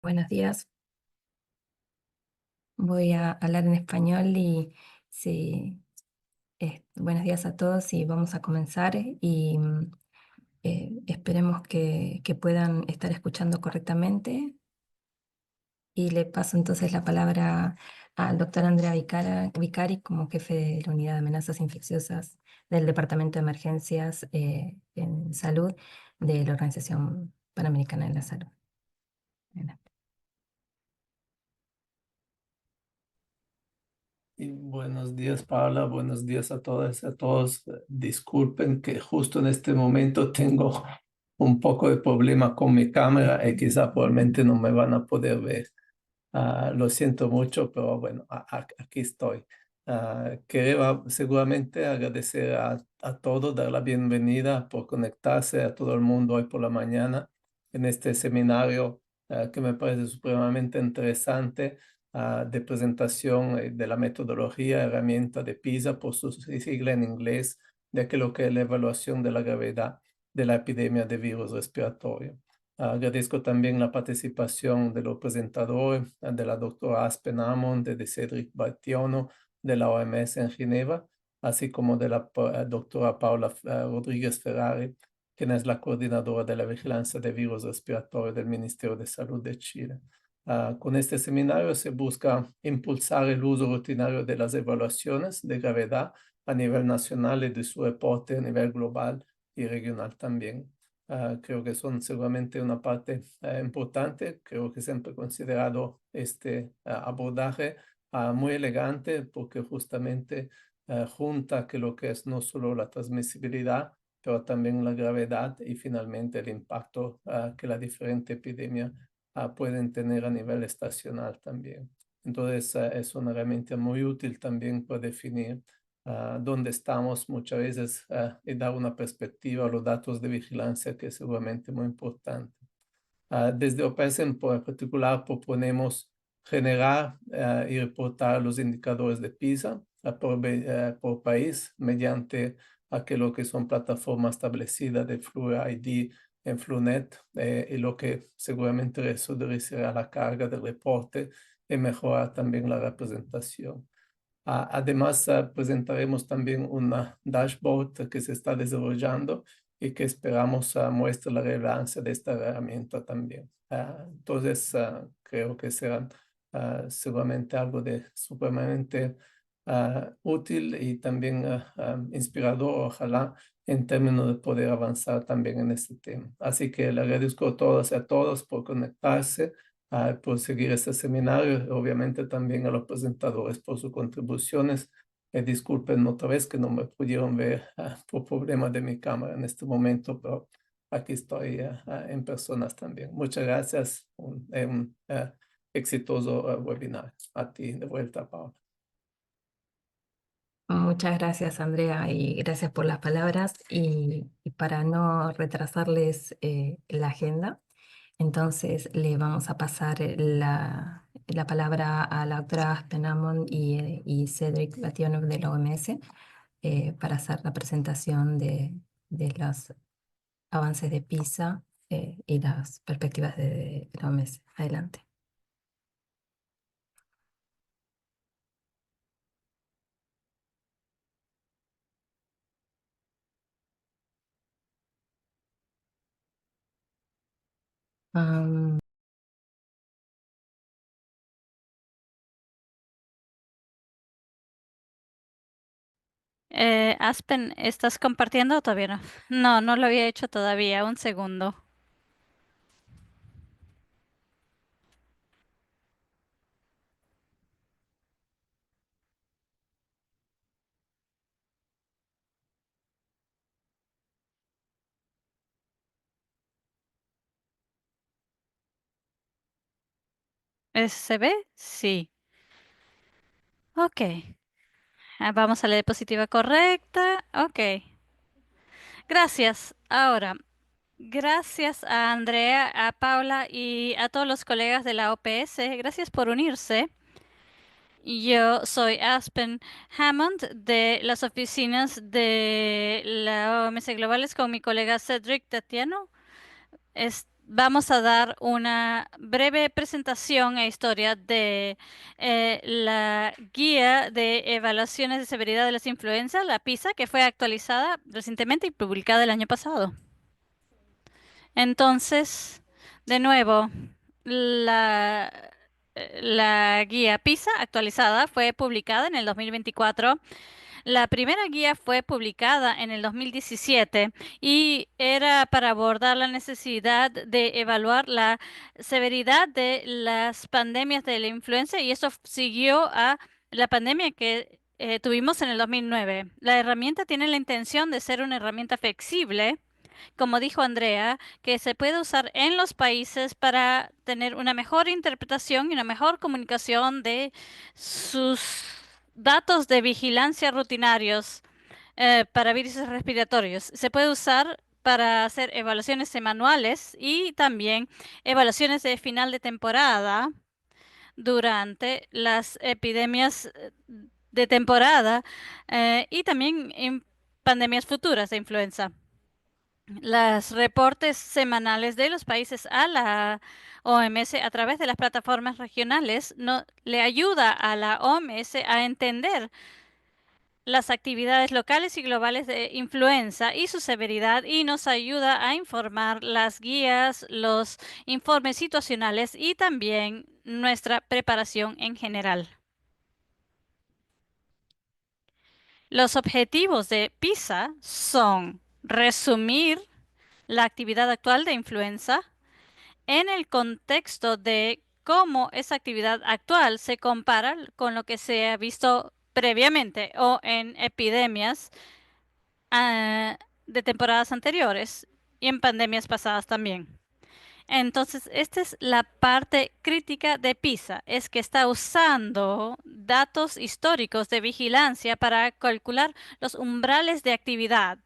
Buenos días. Voy a hablar en español y sí, buenos días a todos y vamos a comenzar y esperemos que puedan estar escuchando correctamente. Y le paso entonces la palabra al doctor Andrea Vicari como jefe de la Unidad de Amenazas Infecciosas del Departamento de Emergencias en Salud de la Organización Panamericana de la Salud. Bueno. Y buenos días, Paula. Buenos días a todas y a todos. Disculpen que justo en este momento tengo un poco de problema con mi cámara y quizá probablemente no me van a poder ver. Lo siento mucho, pero bueno, aquí estoy. Quería seguramente agradecer a todos, dar la bienvenida por conectarse a todo el mundo hoy por la mañana en este seminario que me parece supremamente interesante de presentación de la metodología, herramienta de PISA, por su sigla en inglés, de lo que es la evaluación de la gravedad de la epidemia de virus respiratorio. Agradezco también la participación de los presentadores, de la doctora Aspen Hammond, de Cedric Bationo, de la OMS en Ginebra, así como de la doctora Paula Rodríguez Ferrari, quien es la coordinadora de la vigilancia de virus respiratorios del Ministerio de Salud de Chile. Con este seminario se busca impulsar el uso rutinario de las evaluaciones de gravedad a nivel nacional y de su reporte a nivel global y regional también. Creo que son seguramente una parte importante. Creo que siempre he considerado este abordaje muy elegante porque justamente junta que lo que es no solo la transmisibilidad, pero también la gravedad y finalmente el impacto que la diferente epidemia pueden tener a nivel estacional también. Entonces, es una herramienta muy útil también para definir dónde estamos muchas veces y dar una perspectiva a los datos de vigilancia que es seguramente muy importante. Desde OPS en particular proponemos generar y reportar los indicadores de PISA por país mediante aquello que son plataformas establecidas de FluidID en FluNet y lo que seguramente reducirá la carga del reporte y mejorar también la representación. Además, presentaremos también una dashboard que se está desarrollando y que esperamos muestre la relevancia de esta herramienta también. Entonces, creo que será seguramente algo de supremamente útil y también inspirador, ojalá, en términos de poder avanzar también en este tema. Así que le agradezco a todas y a todos por conectarse por seguir este seminario, obviamente también a los presentadores por sus contribuciones. Disculpen otra vez que no me pudieron ver por problemas de mi cámara en este momento, pero aquí estoy en personas también. Muchas gracias. Un exitoso webinar. A ti de vuelta, Paula. Muchas gracias, Andrea, y gracias por las palabras. Y para no retrasarles la agenda, entonces le vamos a pasar la palabra a la doctora Aspen Hammond y Cedric Bationov de la OMS para hacer la presentación de los avances de PISA y las perspectivas de la OMS. Adelante. Aspen, ¿estás compartiendo o todavía no? No, no lo había hecho todavía. Un segundo. ¿Se ve? Sí. Ok. Vamos a la diapositiva correcta. Ok. Gracias. Ahora, gracias a Andrea, a Paula y a todos los colegas de la OPS. Gracias por unirse. Yo soy Aspen Hammond de las oficinas de la OMS Globales con mi colega Cedric Tatiano. vamos a dar una breve presentación e historia de la guía de evaluaciones de severidad de las influencias, la PISA, que fue actualizada recientemente y publicada el año pasado. Entonces, de nuevo, la, la guía PISA actualizada fue publicada en el 2024. La primera guía fue publicada en el 2017 y era para abordar la necesidad de evaluar la severidad de las pandemias de la influenza, y eso siguió a la pandemia que tuvimos en el 2009. La herramienta tiene la intención de ser una herramienta flexible, como dijo Andrea, que se puede usar en los países para tener una mejor interpretación y una mejor comunicación de sus datos de vigilancia rutinarios para virus respiratorios. Se puede usar para hacer evaluaciones semanales y también evaluaciones de final de temporada durante las epidemias de temporada y también en pandemias futuras de influenza. Los reportes semanales de los países a la OMS a través de las plataformas regionales no, le ayuda a la OMS a entender las actividades locales y globales de influenza y su severidad, y nos ayuda a informar las guías, los informes situacionales y también nuestra preparación en general. Los objetivos de PISA son resumir la actividad actual de influenza en el contexto de cómo esa actividad actual se compara con lo que se ha visto previamente o en epidemias de temporadas anteriores y en pandemias pasadas también. Entonces, esta es la parte crítica de PISA, es que está usando datos históricos de vigilancia para calcular los umbrales de actividad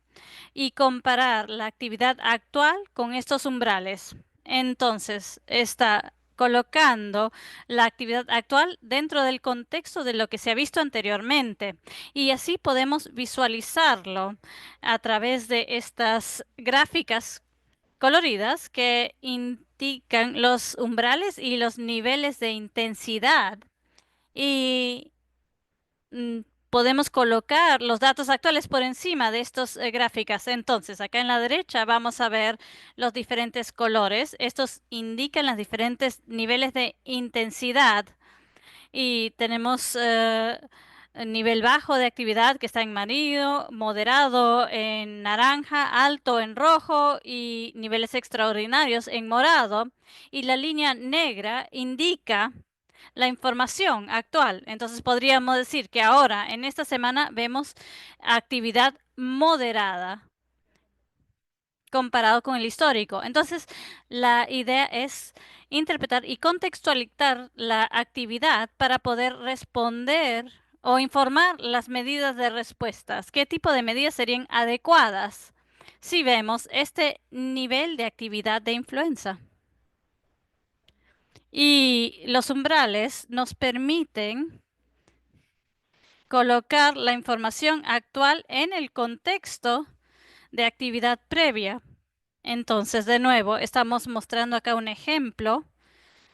y comparar la actividad actual con estos umbrales. Entonces, está colocando la actividad actual dentro del contexto de lo que se ha visto anteriormente. Y así podemos visualizarlo a través de estas gráficas coloridas que indican los umbrales y los niveles de intensidad. Y mm, podemos colocar los datos actuales por encima de estas gráficas. Entonces, acá en la derecha vamos a ver los diferentes colores. Estos indican los diferentes niveles de intensidad. Y tenemos nivel bajo de actividad que está en amarillo, moderado en naranja, alto en rojo y niveles extraordinarios en morado. Y la línea negra indica la información actual. Entonces podríamos decir que ahora, en esta semana, vemos actividad moderada comparado con el histórico. Entonces, la idea es interpretar y contextualizar la actividad para poder responder o informar las medidas de respuestas. ¿Qué tipo de medidas serían adecuadas si vemos este nivel de actividad de influenza? Y los umbrales nos permiten colocar la información actual en el contexto de actividad previa. Entonces, de nuevo, estamos mostrando acá un ejemplo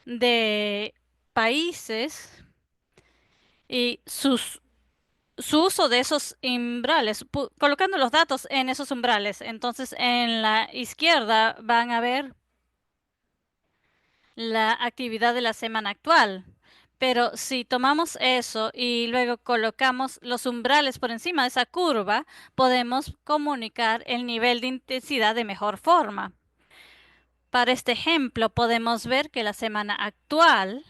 de países y su uso de esos umbrales, colocando los datos en esos umbrales. Entonces, en la izquierda van a ver la actividad de la semana actual. Pero si tomamos eso y luego colocamos los umbrales por encima de esa curva, podemos comunicar el nivel de intensidad de mejor forma. Para este ejemplo, podemos ver que la semana actual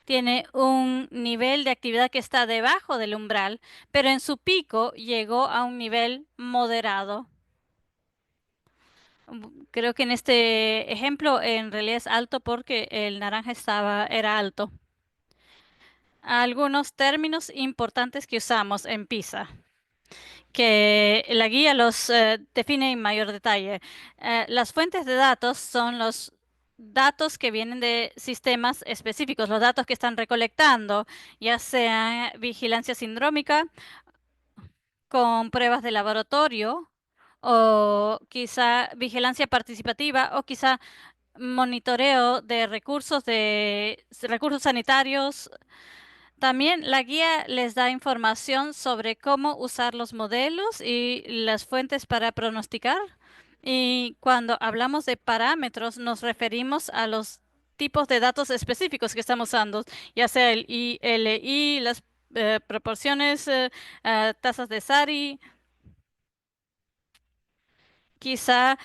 tiene un nivel de actividad que está debajo del umbral, pero en su pico llegó a un nivel moderado. Creo que en este ejemplo en realidad es alto porque el naranja era alto. Algunos términos importantes que usamos en PISA, que la guía los define en mayor detalle. Las fuentes de datos son los datos que vienen de sistemas específicos, los datos que están recolectando, ya sea vigilancia sindrómica con pruebas de laboratorio o quizá vigilancia participativa, o quizá monitoreo de recursos sanitarios. También la guía les da información sobre cómo usar los modelos y las fuentes para pronosticar. Y cuando hablamos de parámetros, nos referimos a los tipos de datos específicos que estamos usando, ya sea el ILI, las proporciones, tasas de SARI, quizá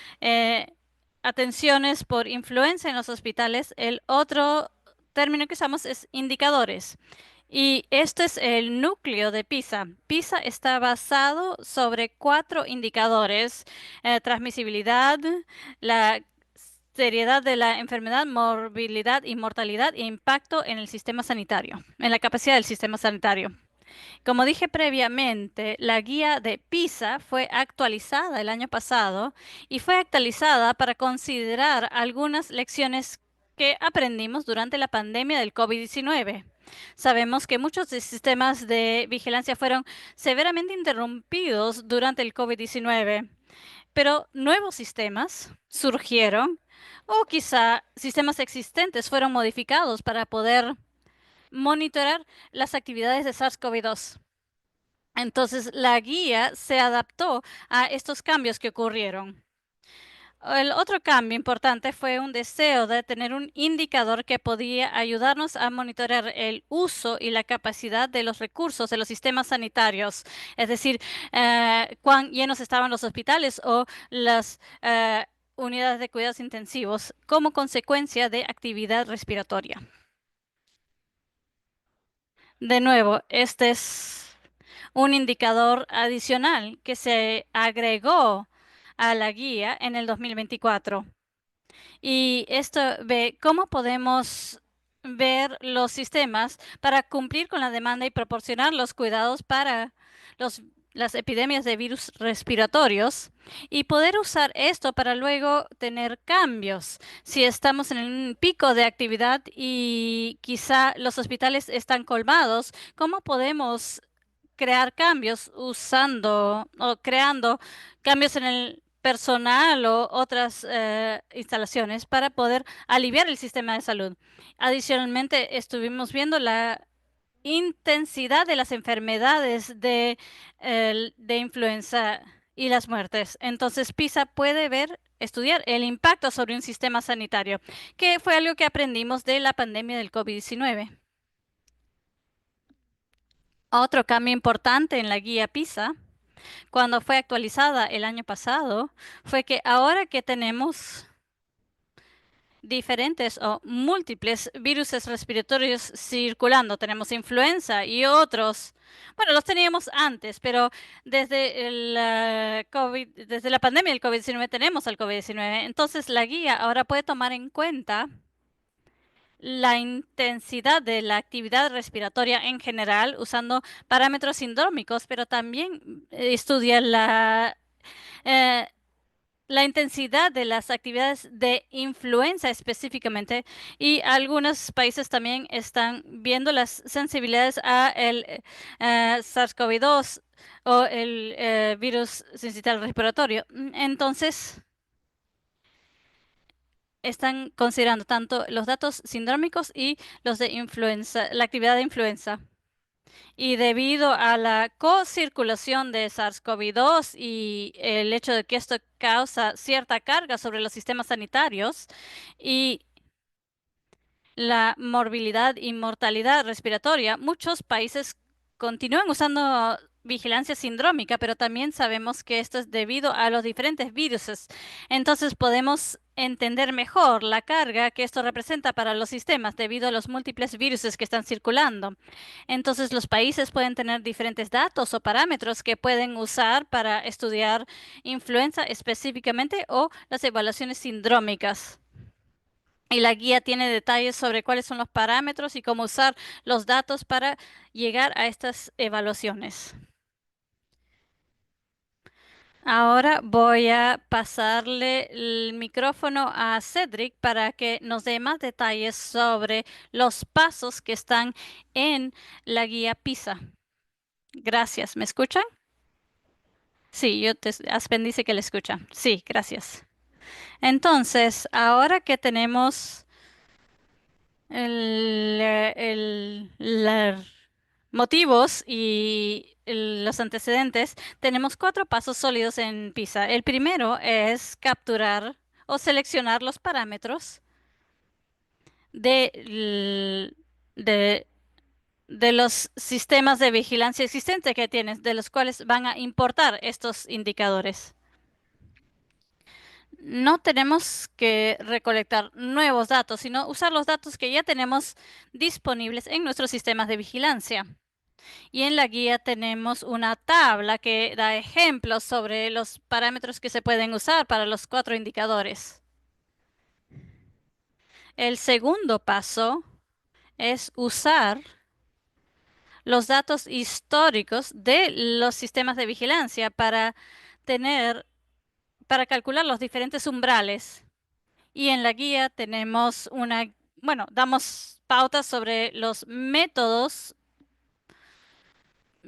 atenciones por influenza en los hospitales. El otro término que usamos es indicadores. Y esto es el núcleo de PISA. PISA está basado sobre 4 indicadores: transmisibilidad, la seriedad de la enfermedad, morbilidad y mortalidad, e impacto en el sistema sanitario, en la capacidad del sistema sanitario. Como dije previamente, la guía de PISA fue actualizada el año pasado y fue actualizada para considerar algunas lecciones que aprendimos durante la pandemia del COVID-19. Sabemos que muchos sistemas de vigilancia fueron severamente interrumpidos durante el COVID-19, pero nuevos sistemas surgieron, o quizá sistemas existentes fueron modificados para poder monitorar las actividades de SARS-CoV-2. Entonces, la guía se adaptó a estos cambios que ocurrieron. El otro cambio importante fue un deseo de tener un indicador que podía ayudarnos a monitorear el uso y la capacidad de los recursos de los sistemas sanitarios, es decir, cuán llenos estaban los hospitales o las unidades de cuidados intensivos como consecuencia de actividad respiratoria. De nuevo, este es un indicador adicional que se agregó a la guía en el 2024. Y esto ve cómo podemos ver los sistemas para cumplir con la demanda y proporcionar los cuidados para las epidemias de virus respiratorios, y poder usar esto para luego tener cambios. Si estamos en un pico de actividad y quizá los hospitales están colmados, ¿cómo podemos crear cambios usando o creando cambios en el personal o otras instalaciones para poder aliviar el sistema de salud? Adicionalmente, estuvimos viendo la intensidad de las enfermedades de influenza y las muertes. Entonces, PISA puede estudiar el impacto sobre un sistema sanitario, que fue algo que aprendimos de la pandemia del COVID-19. Otro cambio importante en la guía PISA, cuando fue actualizada el año pasado, fue que ahora que tenemos diferentes o múltiples virus respiratorios circulando, tenemos influenza y otros, bueno, los teníamos antes, pero desde desde la pandemia del COVID-19 tenemos el COVID-19. Entonces, la guía ahora puede tomar en cuenta la intensidad de la actividad respiratoria en general, usando parámetros sindrómicos, pero también estudia eh, la intensidad de las actividades de influenza específicamente, y algunos países también están viendo las sensibilidades a el SARS-CoV-2 o el virus sincitial respiratorio. Entonces, están considerando tanto los datos sindrómicos y los de influenza, la actividad de influenza. Y debido a la co-circulación de SARS-CoV-2 y el hecho de que esto causa cierta carga sobre los sistemas sanitarios y la morbilidad y mortalidad respiratoria, muchos países continúan usando vigilancia sindrómica, pero también sabemos que esto es debido a los diferentes virus. Entonces podemos entender mejor la carga que esto representa para los sistemas debido a los múltiples virus que están circulando. Entonces los países pueden tener diferentes datos o parámetros que pueden usar para estudiar influenza específicamente o las evaluaciones sindrómicas. Y la guía tiene detalles sobre cuáles son los parámetros y cómo usar los datos para llegar a estas evaluaciones. Ahora voy a pasarle el micrófono a Cedric para que nos dé más detalles sobre los pasos que están en la guía PISA. Gracias. ¿Me escuchan? Sí, Aspen dice que le escucha. Sí, gracias. Entonces, ahora que tenemos los motivos y los antecedentes, tenemos cuatro pasos sólidos en PISA. El primero es capturar o seleccionar los parámetros de, l- de, de los sistemas de vigilancia existentes que tienes, de los cuales van a importar estos indicadores. No tenemos que recolectar nuevos datos, sino usar los datos que ya tenemos disponibles en nuestros sistemas de vigilancia. Y en la guía tenemos una tabla que da ejemplos sobre los parámetros que se pueden usar para los cuatro indicadores. El segundo paso es usar los datos históricos de los sistemas de vigilancia para calcular los diferentes umbrales. Y en la guía tenemos damos pautas sobre los métodos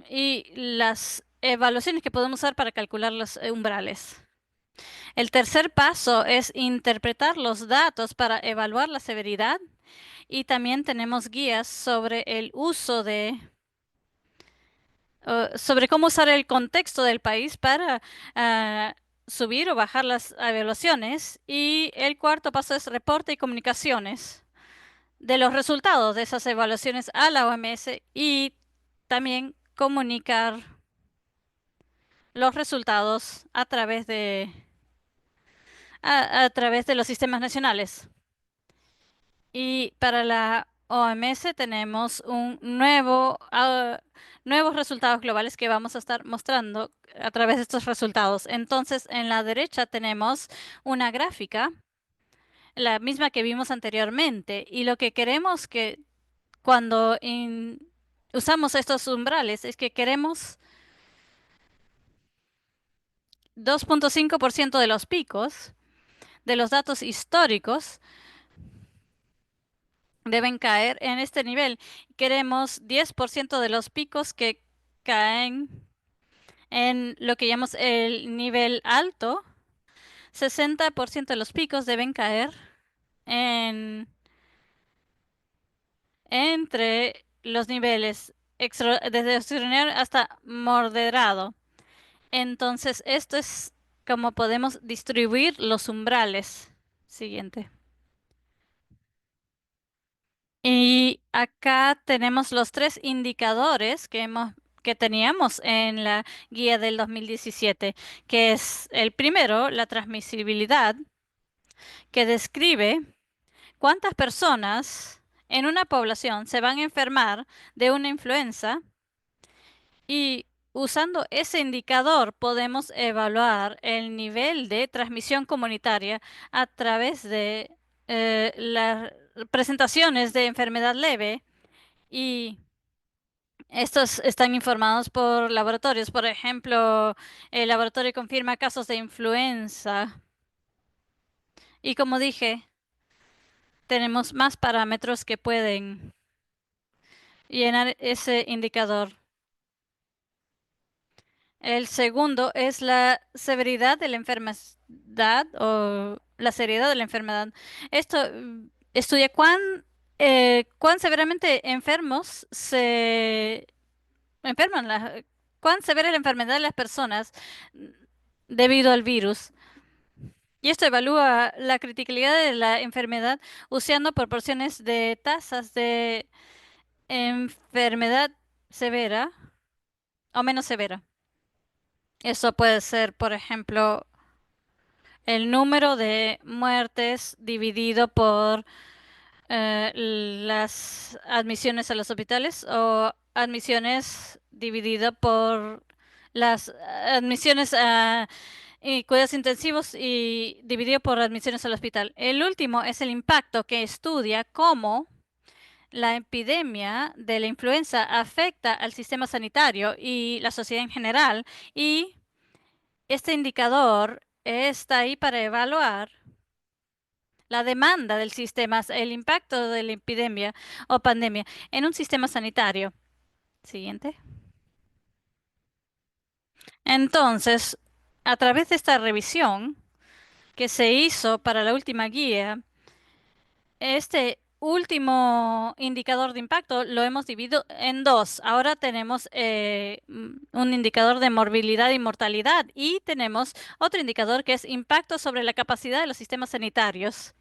y las evaluaciones que podemos usar para calcular los umbrales. El tercer paso es interpretar los datos para evaluar la severidad y también tenemos guías sobre el uso sobre cómo usar el contexto del país para ah, subir o bajar las evaluaciones. Y el cuarto paso es reporte y comunicaciones de los resultados de esas evaluaciones a la OMS y también comunicar los resultados a través de los sistemas nacionales. Y para la OMS tenemos nuevos resultados globales que vamos a estar mostrando a través de estos resultados. Entonces, en la derecha tenemos una gráfica, la misma que vimos anteriormente, y lo que queremos que cuando usamos estos umbrales es que queremos 2,5% de los picos de los datos históricos deben caer en este nivel. Queremos 10% de los picos que caen en lo que llamamos el nivel alto. 60% de los picos deben caer entre los niveles desde extraordinario hasta moderado. Entonces, esto es como podemos distribuir los umbrales. Siguiente. Y acá tenemos los tres indicadores que teníamos en la guía del 2017, que es el primero, la transmisibilidad, que describe cuántas personas en una población se van a enfermar de una influenza y usando ese indicador podemos evaluar el nivel de transmisión comunitaria a través de las presentaciones de enfermedad leve y estos están informados por laboratorios. Por ejemplo, el laboratorio confirma casos de influenza y como dije, tenemos más parámetros que pueden llenar ese indicador. El segundo es la severidad de la enfermedad o la seriedad de la enfermedad. Esto estudia cuán severamente enfermos se enferman, cuán severa es la enfermedad de las personas mm, debido al virus. Y esto evalúa la criticalidad de la enfermedad usando proporciones de tasas de enfermedad severa o menos severa. Eso puede ser, por ejemplo, el número de muertes dividido por las admisiones a los hospitales o admisiones dividido por las admisiones y cuidados intensivos y dividido por admisiones al hospital. El último es el impacto que estudia cómo la epidemia de la influenza afecta al sistema sanitario y la sociedad en general y este indicador está ahí para evaluar la demanda del sistema, el impacto de la epidemia o pandemia en un sistema sanitario. Siguiente. Entonces, a través de esta revisión que se hizo para la última guía, este último indicador de impacto lo hemos dividido en dos. Ahora tenemos un indicador de morbilidad y mortalidad y tenemos otro indicador que es impacto sobre la capacidad de los sistemas sanitarios.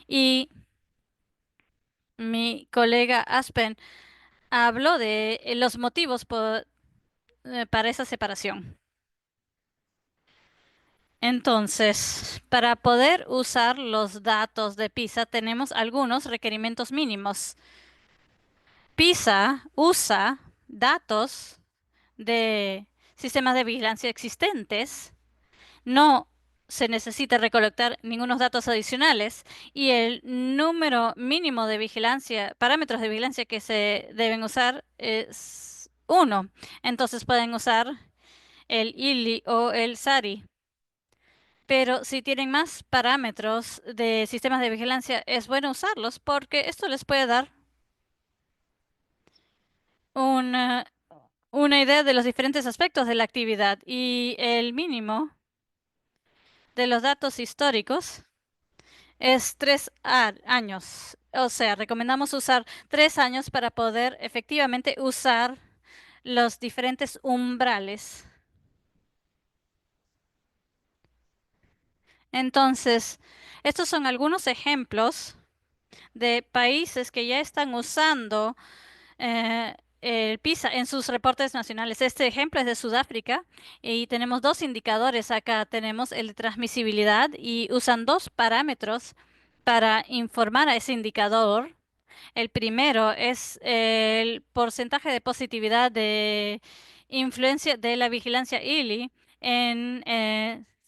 Y mi colega Aspen habló de los motivos para esa separación. Entonces, para poder usar los datos de PISA tenemos algunos requerimientos mínimos. PISA usa datos de sistemas de vigilancia existentes. No se necesita recolectar ningunos datos adicionales y el número mínimo de vigilancia, parámetros de vigilancia que se deben usar es uno. Entonces pueden usar el ILI o el SARI. Pero si tienen más parámetros de sistemas de vigilancia, es bueno usarlos porque esto les puede dar una, una idea de los diferentes aspectos de la actividad y el mínimo de los datos históricos es 3 años. O sea, recomendamos usar 3 años para poder efectivamente usar los diferentes umbrales. Entonces, estos son algunos ejemplos de países que ya están usando el PISA en sus reportes nacionales. Este ejemplo es de Sudáfrica y tenemos dos indicadores acá. Tenemos el de transmisibilidad y usan dos parámetros para informar a ese indicador. El primero es el porcentaje de positividad de influencia de la vigilancia ILI en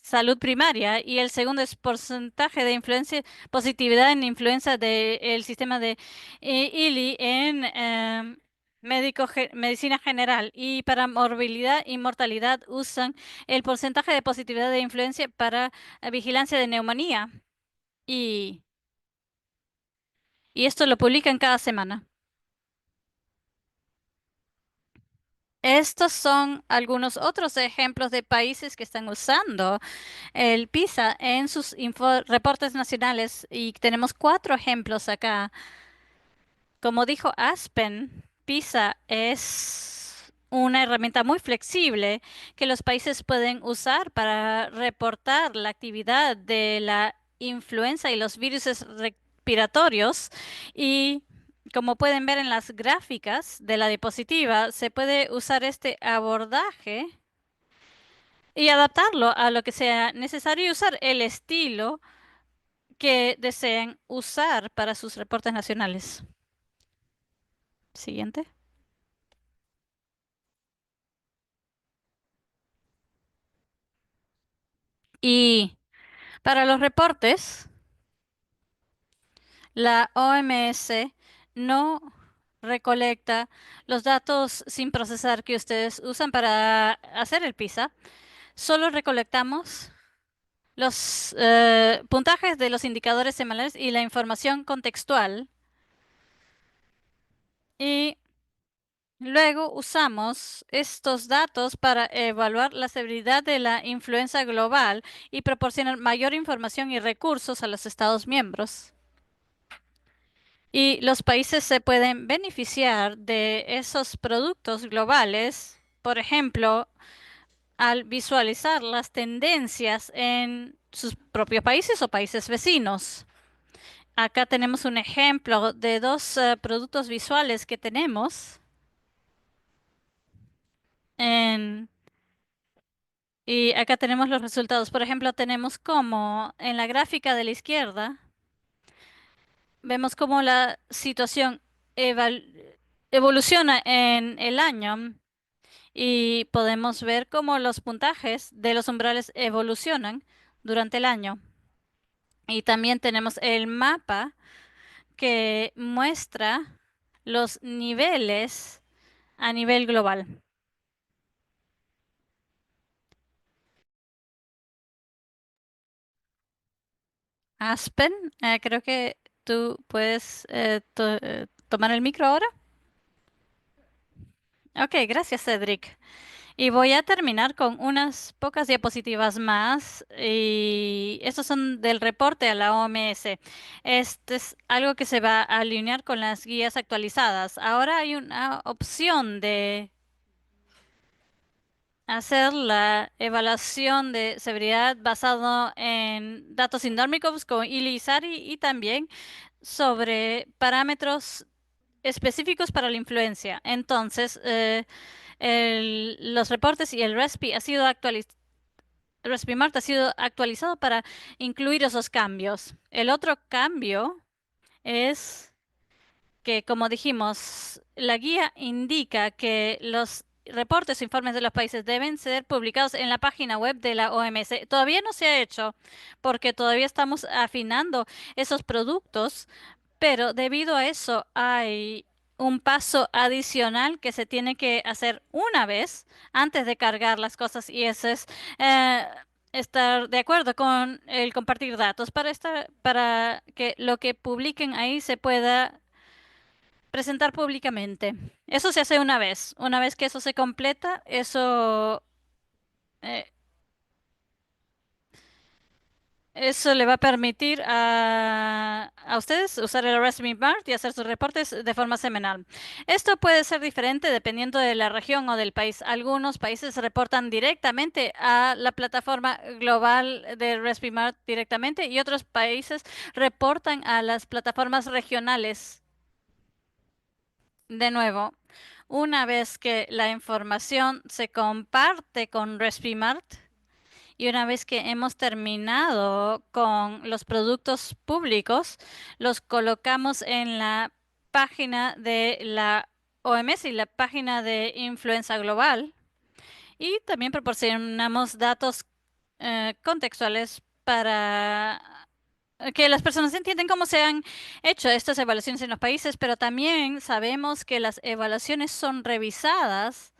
salud primaria y el segundo es porcentaje de influencia, positividad en influencia del sistema de ILI en medicina general y para morbilidad y mortalidad usan el porcentaje de positividad de influencia para vigilancia de neumonía y, y esto lo publican cada semana. Estos son algunos otros ejemplos de países que están usando el PISA en sus reportes nacionales y tenemos 4 ejemplos acá. Como dijo Aspen, PISA es una herramienta muy flexible que los países pueden usar para reportar la actividad de la influenza y los virus respiratorios y como pueden ver en las gráficas de la diapositiva, se puede usar este abordaje y adaptarlo a lo que sea necesario y usar el estilo que deseen usar para sus reportes nacionales. Siguiente. Y para los reportes, la OMS no recolecta los datos sin procesar que ustedes usan para hacer el PISA. Solo recolectamos los puntajes de los indicadores semanales y la información contextual. Y luego usamos estos datos para evaluar la severidad de la influenza global y proporcionar mayor información y recursos a los Estados miembros. Y los países se pueden beneficiar de esos productos globales, por ejemplo, al visualizar las tendencias en sus propios países o países vecinos. Acá tenemos un ejemplo de dos productos visuales que tenemos. En- y acá tenemos los resultados. Por ejemplo, tenemos como en la gráfica de la izquierda, vemos cómo la situación eval- evoluciona en el año y podemos ver cómo los puntajes de los umbrales evolucionan durante el año. Y también tenemos el mapa que muestra los niveles a nivel global. Aspen, creo que tú puedes tomar el micro ahora. Ok, gracias, Cedric. Y voy a terminar con unas pocas diapositivas más. Y estos son del reporte a la OMS. Este es algo que se va a alinear con las guías actualizadas. Ahora hay una opción de hacer la evaluación de severidad basado en datos sindrómicos con ILI y SARI y también sobre parámetros específicos para la influencia. Entonces, los reportes y el RESPI ha sido RESPI-Mart ha sido actualizado para incluir esos cambios. El otro cambio es que, como dijimos, la guía indica que los reportes o informes de los países deben ser publicados en la página web de la OMS. Todavía no se ha hecho porque todavía estamos afinando esos productos, pero debido a eso hay un paso adicional que se tiene que hacer una vez antes de cargar las cosas y eso es eh, estar de acuerdo con el compartir datos para que lo que publiquen ahí se pueda presentar públicamente. Eso se hace una vez. Una vez que eso se completa, eh, eso le va a permitir a ustedes usar el Raspberry Mart y hacer sus reportes de forma semanal. Esto puede ser diferente dependiendo de la región o del país. Algunos países reportan directamente a la plataforma global de Raspberry Mart directamente y otros países reportan a las plataformas regionales. De nuevo, una vez que la información se comparte con Respimart y una vez que hemos terminado con los productos públicos, los colocamos en la página de la OMS y la página de Influenza Global y también proporcionamos datos contextuales para que las personas entiendan cómo se han hecho estas evaluaciones en los países, pero también sabemos que las evaluaciones son revisadas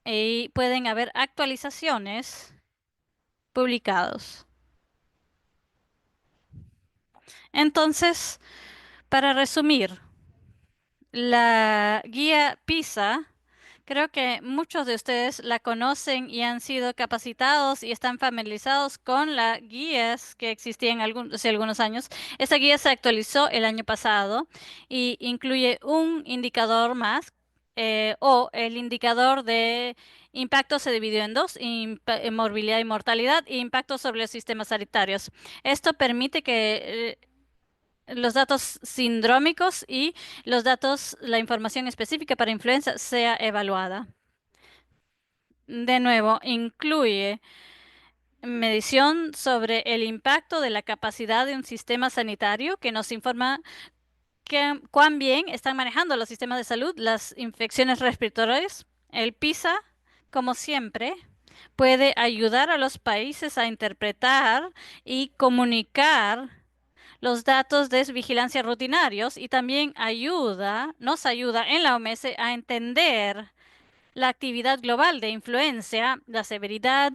y pueden haber actualizaciones publicados. Entonces, para resumir, la guía PISA, creo que muchos de ustedes la conocen y han sido capacitados y están familiarizados con las guías que existían hace algunos años. Esa guía se actualizó el año pasado y incluye un indicador más, o el indicador de impacto se dividió en dos, morbilidad y mortalidad, e impacto sobre los sistemas sanitarios. Esto permite que los datos sindrómicos y la información específica para influenza sea evaluada. De nuevo, incluye medición sobre el impacto de la capacidad de un sistema sanitario que nos informa cuán bien están manejando los sistemas de salud las infecciones respiratorias. El PISA, como siempre, puede ayudar a los países a interpretar y comunicar los datos de vigilancia rutinarios y también nos ayuda en la OMS a entender la actividad global de influencia, la severidad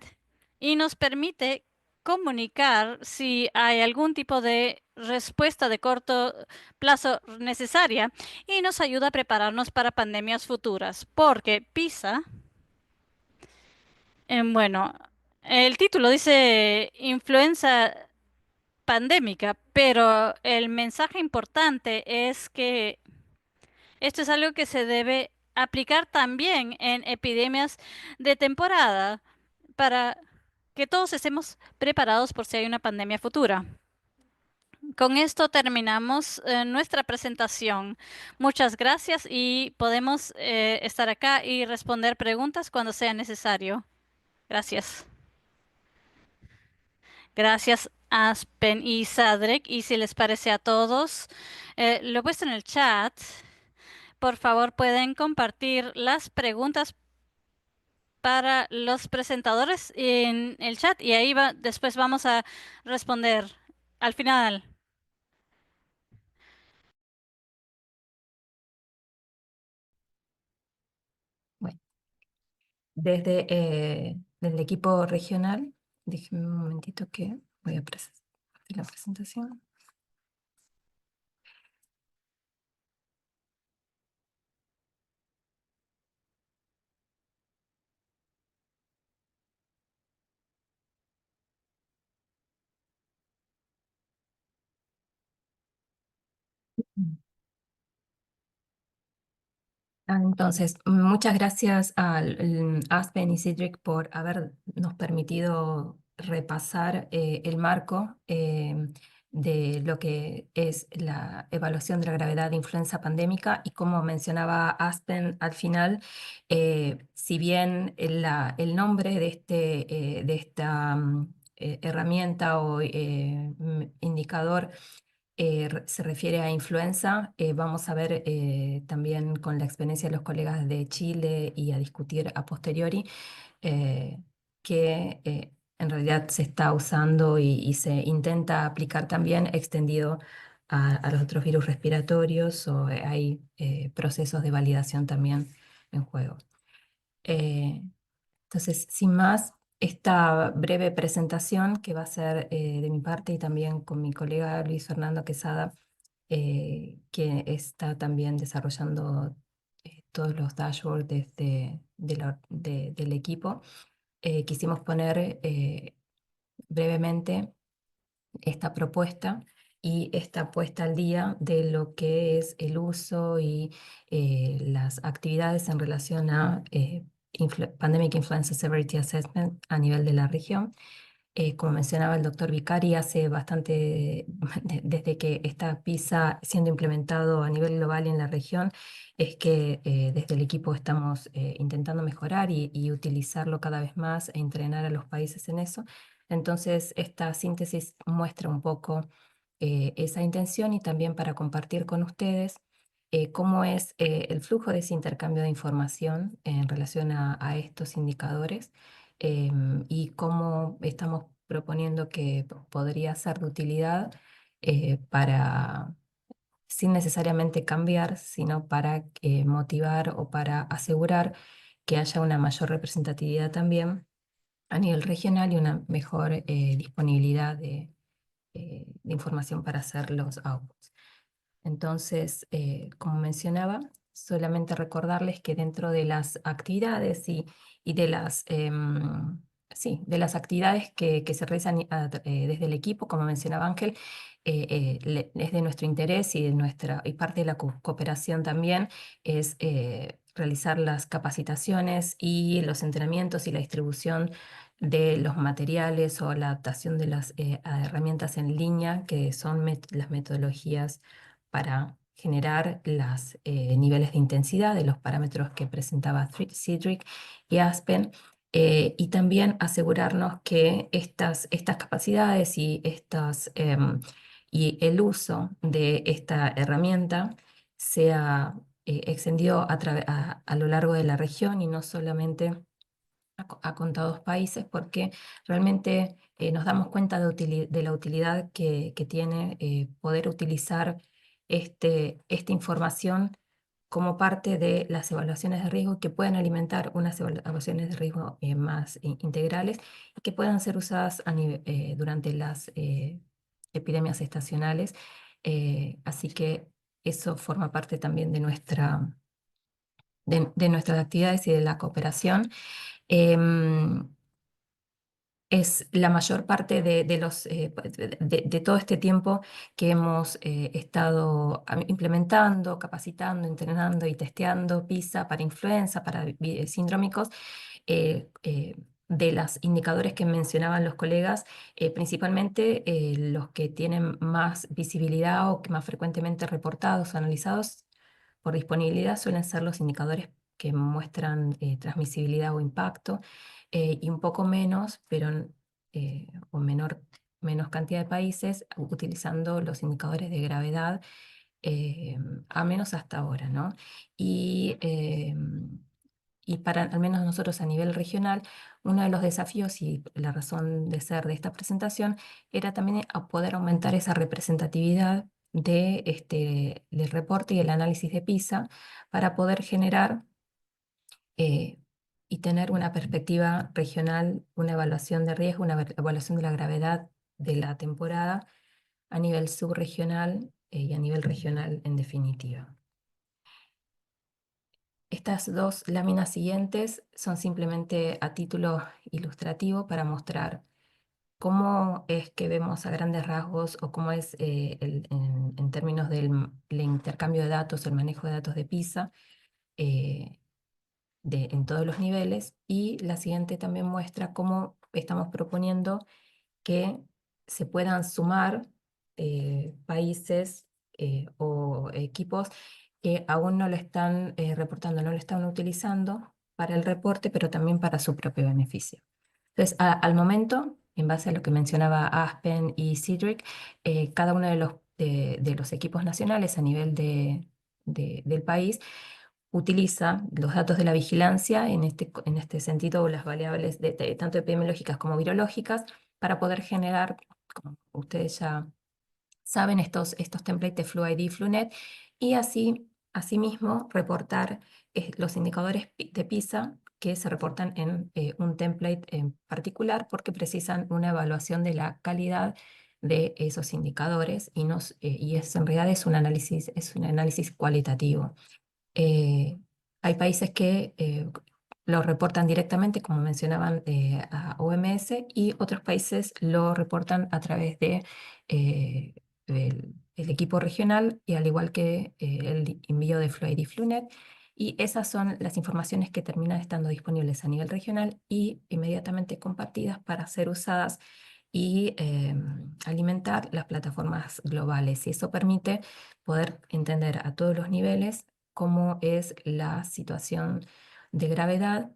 y nos permite comunicar si hay algún tipo de respuesta de corto plazo necesaria y nos ayuda a prepararnos para pandemias futuras, porque PISA, bueno, el título dice influenza pandémica, pero el mensaje importante es que esto es algo que se debe aplicar también en epidemias de temporada para que todos estemos preparados por si hay una pandemia futura. Con esto terminamos nuestra presentación. Muchas gracias y podemos estar acá y responder preguntas cuando sea necesario. Gracias. Gracias, Aspen y Sadrek. Y si les parece a todos, lo he puesto en el chat. Por favor, pueden compartir las preguntas para los presentadores en el chat y ahí después vamos a responder al final. Bueno, desde el equipo regional, déjenme un momentito que voy a hacer la presentación. Entonces, muchas gracias al Aspen y Cedric por habernos permitido repasar el marco de lo que es la evaluación de la gravedad de influenza pandémica y como mencionaba Aspen al final, si bien el nombre de esta herramienta o indicador se refiere a influenza, vamos a ver también con la experiencia de los colegas de Chile y a discutir a posteriori eh, que en realidad se está usando y se intenta aplicar también extendido a los otros virus respiratorios o hay procesos de validación también en juego. Eh, entonces, sin más, esta breve presentación que va a ser de mi parte y también con mi colega Luis Fernando Quesada, que está también desarrollando todos los dashboards del equipo, quisimos poner brevemente esta propuesta y esta puesta al día de lo que es el uso y las actividades en relación a Pandemic Influenza Severity Assessment a nivel de la región. Como mencionaba el doctor Vicari, hace bastante, desde que está PISA siendo implementado a nivel global y en la región, es que desde el equipo estamos intentando mejorar y utilizarlo cada vez más e entrenar a los países en eso. Entonces, esta síntesis muestra un poco esa intención y también para compartir con ustedes cómo es el flujo de ese intercambio de información en relación a estos indicadores y cómo estamos proponiendo que podría ser de utilidad para, sin necesariamente cambiar, sino para motivar o para asegurar que haya una mayor representatividad también a nivel regional y una mejor disponibilidad de información para hacer los outputs. Entonces, como mencionaba, solamente recordarles que dentro de las actividades y de sí, de las actividades que se realizan desde el equipo, como mencionaba Ángel, es de nuestro interés y, y parte de la cooperación también es realizar las capacitaciones y los entrenamientos y la distribución de los materiales o la adaptación de las herramientas en línea, que son las metodologías para generar los niveles de intensidad de los parámetros que presentaba Cedric y Aspen, y también asegurarnos que estas capacidades y el uso de esta herramienta sea extendido a lo largo de la región y no solamente a contados países, porque realmente nos damos cuenta de la utilidad que tiene poder utilizar esta información como parte de las evaluaciones de riesgo que pueden alimentar unas evaluaciones de riesgo más integrales y que puedan ser usadas durante las epidemias estacionales. Así que eso forma parte también de nuestras actividades y de la cooperación. Em, es la mayor parte de todo este tiempo que hemos estado implementando, capacitando, entrenando y testeando PISA para influenza, para sindrómicos, de los indicadores que mencionaban los colegas, principalmente los que tienen más visibilidad o que más frecuentemente reportados o analizados por disponibilidad suelen ser los indicadores que muestran transmisibilidad o impacto, y un poco menos, pero o menos cantidad de países utilizando los indicadores de gravedad, eh, a menos hasta ahora, ¿no? Y, eh, y para al menos nosotros a nivel regional, uno de los desafíos y la razón de ser de esta presentación era también a poder aumentar esa representatividad del reporte y el análisis de PISA para poder generar eh, y tener una perspectiva regional, una evaluación de riesgo, una evaluación de la gravedad de la temporada a nivel subregional y a nivel regional en definitiva. Estas dos láminas siguientes son simplemente a título ilustrativo para mostrar cómo es que vemos a grandes rasgos o cómo es en términos del intercambio de datos, el manejo de datos de PISA, en todos los niveles, y la siguiente también muestra cómo estamos proponiendo que se puedan sumar países o equipos que aún no lo están reportando, no lo están utilizando para el reporte, pero también para su propio beneficio. Entonces, al momento, en base a lo que mencionaba Aspen y Cedric, cada uno de los equipos nacionales a nivel del país utiliza los datos de la vigilancia, en este sentido, las variables tanto epidemiológicas como virológicas, para poder generar, como ustedes ya saben, estos templates de FluID y FluNet, y asimismo reportar los indicadores de PISA que se reportan en un template en particular, porque precisan una evaluación de la calidad de esos indicadores, y en realidad es un análisis cualitativo. Eh, Hay países que lo reportan directamente, como mencionaban, a OMS, y otros países lo reportan a través el equipo regional, y al igual que el envío de FluID y FluNet. Y esas son las informaciones que terminan estando disponibles a nivel regional y inmediatamente compartidas para ser usadas y alimentar las plataformas globales. Y eso permite poder entender a todos los niveles cómo es la situación de gravedad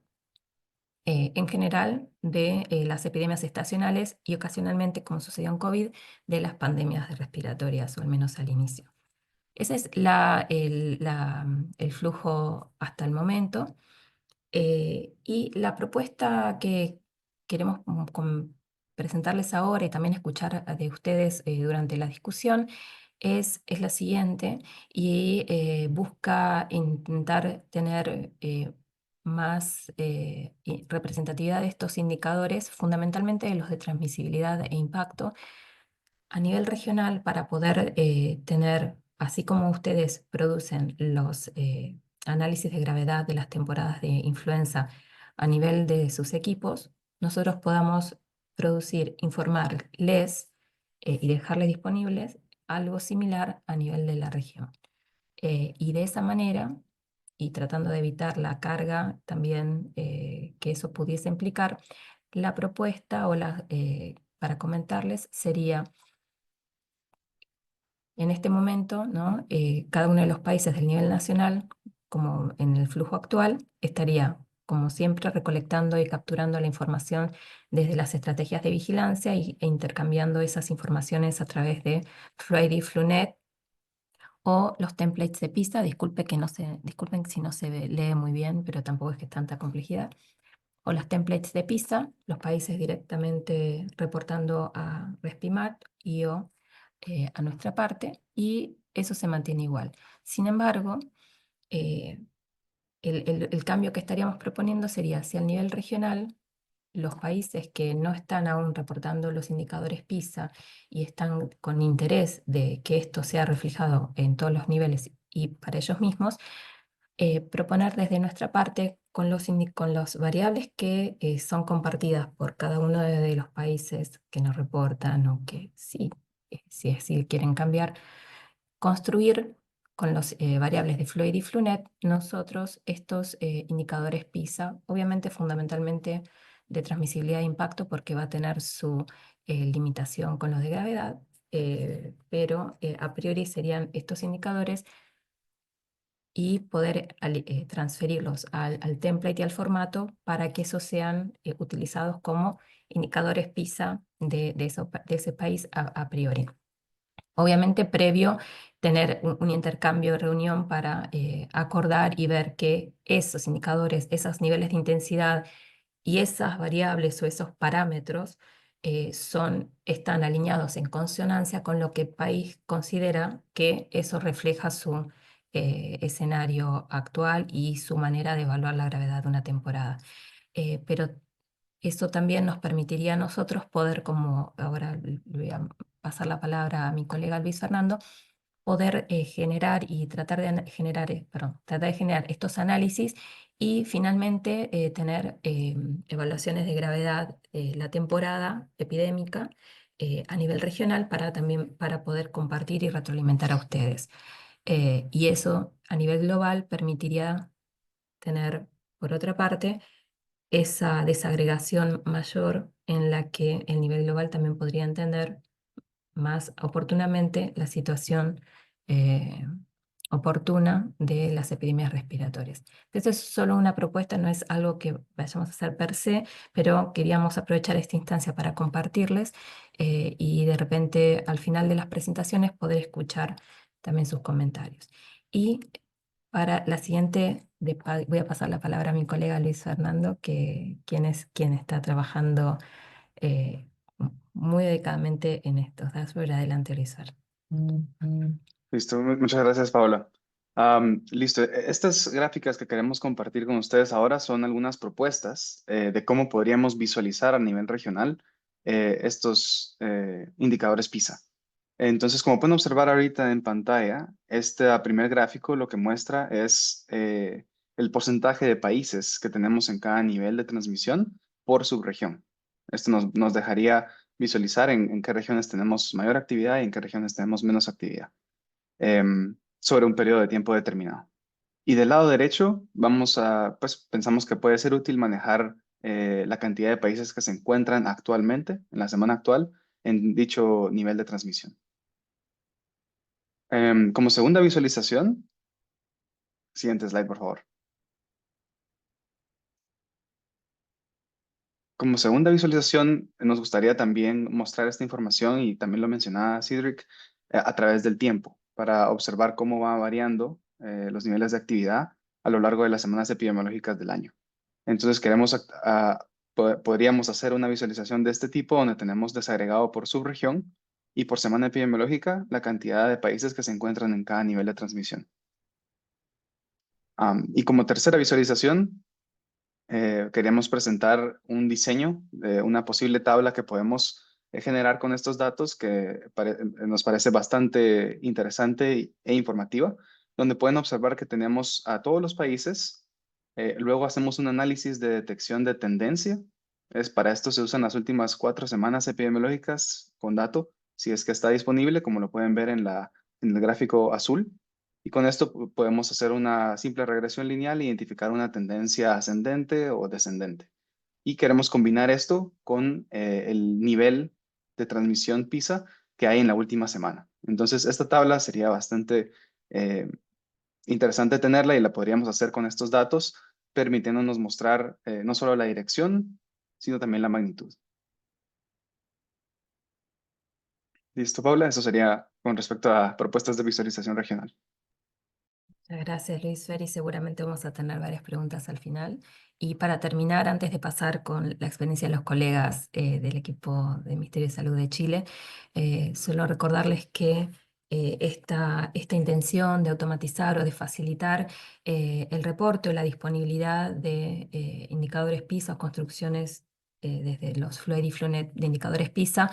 en general de las epidemias estacionales y ocasionalmente, como sucedió en COVID, de las pandemias respiratorias, o al menos al inicio. Ese es el flujo hasta el momento. Y la propuesta que queremos presentarles ahora y también escuchar de ustedes durante la discusión es la siguiente, y busca intentar tener más representatividad de estos indicadores, fundamentalmente de los de transmisibilidad e impacto, a nivel regional, para poder tener, así como ustedes producen los análisis de gravedad de las temporadas de influenza a nivel de sus equipos, nosotros podamos producir, informarles y dejarles disponibles algo similar a nivel de la región. Y de esa manera, y tratando de evitar la carga también que eso pudiese implicar, la propuesta para comentarles sería: en este momento, ¿no? Cada uno de los países del nivel nacional, como en el flujo actual, estaría, como siempre, recolectando y capturando la información desde las estrategias de vigilancia e intercambiando esas informaciones a través de Friday, FluNet o los templates de PISA. Disculpen si no se lee muy bien, pero tampoco es que es tanta complejidad. O los templates de PISA, los países directamente reportando a Respimat a nuestra parte, y eso se mantiene igual. Sin embargo, eh, el cambio que estaríamos proponiendo sería: si al nivel regional los países que no están aún reportando los indicadores PISA y están con interés de que esto sea reflejado en todos los niveles y para ellos mismos, proponer desde nuestra parte con los variables que son compartidas por cada uno de los países que nos reportan, o que sí, si así quieren cambiar, construir con los variables de FLUID y FLUNET nosotros estos indicadores PISA, obviamente fundamentalmente de transmisibilidad de impacto, porque va a tener su limitación con los de gravedad, pero a priori serían estos indicadores, y poder transferirlos al template y al formato para que esos sean utilizados como indicadores PISA de ese país a priori. Obviamente, previo tener un intercambio de reunión para acordar y ver que esos indicadores, esos niveles de intensidad y esas variables o esos parámetros están alineados en consonancia con lo que el país considera que eso refleja su escenario actual y su manera de evaluar la gravedad de una temporada. Pero eso también nos permitiría a nosotros poder, como ahora le voy a pasar la palabra a mi colega Luis Fernando, poder generar y tratar de generar estos análisis, y finalmente tener evaluaciones de gravedad la temporada epidémica a nivel regional, para poder compartir y retroalimentar a ustedes. Y eso a nivel global permitiría tener, por otra parte, esa desagregación mayor en la que el nivel global también podría entender más oportunamente la situación eh, oportuna de las epidemias respiratorias. Esto es solo una propuesta, no es algo que vayamos a hacer per se, pero queríamos aprovechar esta instancia para compartirles y de repente al final de las presentaciones poder escuchar también sus comentarios. Y para la siguiente, voy a pasar la palabra a mi colega Luis Fernando, quien está trabajando eh, muy dedicadamente en esto. Sobre adelante, Luis Fernando. Listo, muchas gracias, Paola. Listo, estas gráficas que queremos compartir con ustedes ahora son algunas propuestas de cómo podríamos visualizar a nivel regional estos indicadores PISA. Entonces, como pueden observar ahorita en pantalla, este primer gráfico lo que muestra es el porcentaje de países que tenemos en cada nivel de transmisión por subregión. Esto nos dejaría visualizar en qué regiones tenemos mayor actividad y en qué regiones tenemos menos actividad sobre un periodo de tiempo determinado. Y del lado derecho, pues pensamos que puede ser útil manejar la cantidad de países que se encuentran actualmente, en la semana actual, en dicho nivel de transmisión. Como segunda visualización, siguiente slide, por favor. Como segunda visualización, nos gustaría también mostrar esta información, y también lo mencionaba Cedric, a través del tiempo, para observar cómo va variando los niveles de actividad a lo largo de las semanas epidemiológicas del año. Entonces, podríamos hacer una visualización de este tipo donde tenemos desagregado por subregión y por semana epidemiológica la cantidad de países que se encuentran en cada nivel de transmisión. Y como tercera visualización, queríamos presentar un diseño de una posible tabla que podemos generar con estos datos que nos parece bastante interesante e informativa, donde pueden observar que tenemos a todos los países. Luego hacemos un análisis de detección de tendencia. Para esto se usan las últimas 4 semanas epidemiológicas con dato, si es que está disponible, como lo pueden ver en el gráfico azul. Y con esto podemos hacer una simple regresión lineal e identificar una tendencia ascendente o descendente. Y queremos combinar esto con el nivel de transmisión PISA que hay en la última semana. Entonces, esta tabla sería bastante interesante tenerla, y la podríamos hacer con estos datos, permitiéndonos mostrar no solo la dirección, sino también la magnitud. Listo, Paula, eso sería con respecto a propuestas de visualización regional. Muchas gracias, Luis Fer, y seguramente vamos a tener varias preguntas al final. Y para terminar, antes de pasar con la experiencia de los colegas del equipo de Ministerio de Salud de Chile, solo recordarles que esta intención de automatizar o de facilitar el reporte o la disponibilidad de indicadores PISA o construcciones desde los Fluid y FluNet de indicadores PISA,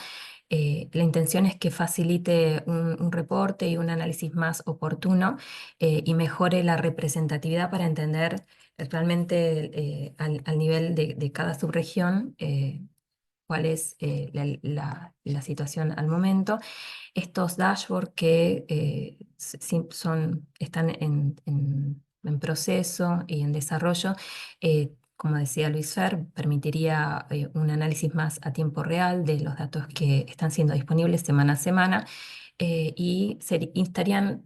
la intención es que facilite un reporte y un análisis más oportuno y mejore la representatividad para entender realmente al nivel de cada subregión cuál es la situación al momento. Estos dashboards que están en proceso y en desarrollo, como decía Luis Fer, permitiría un análisis más a tiempo real de los datos que están siendo disponibles semana a semana y serían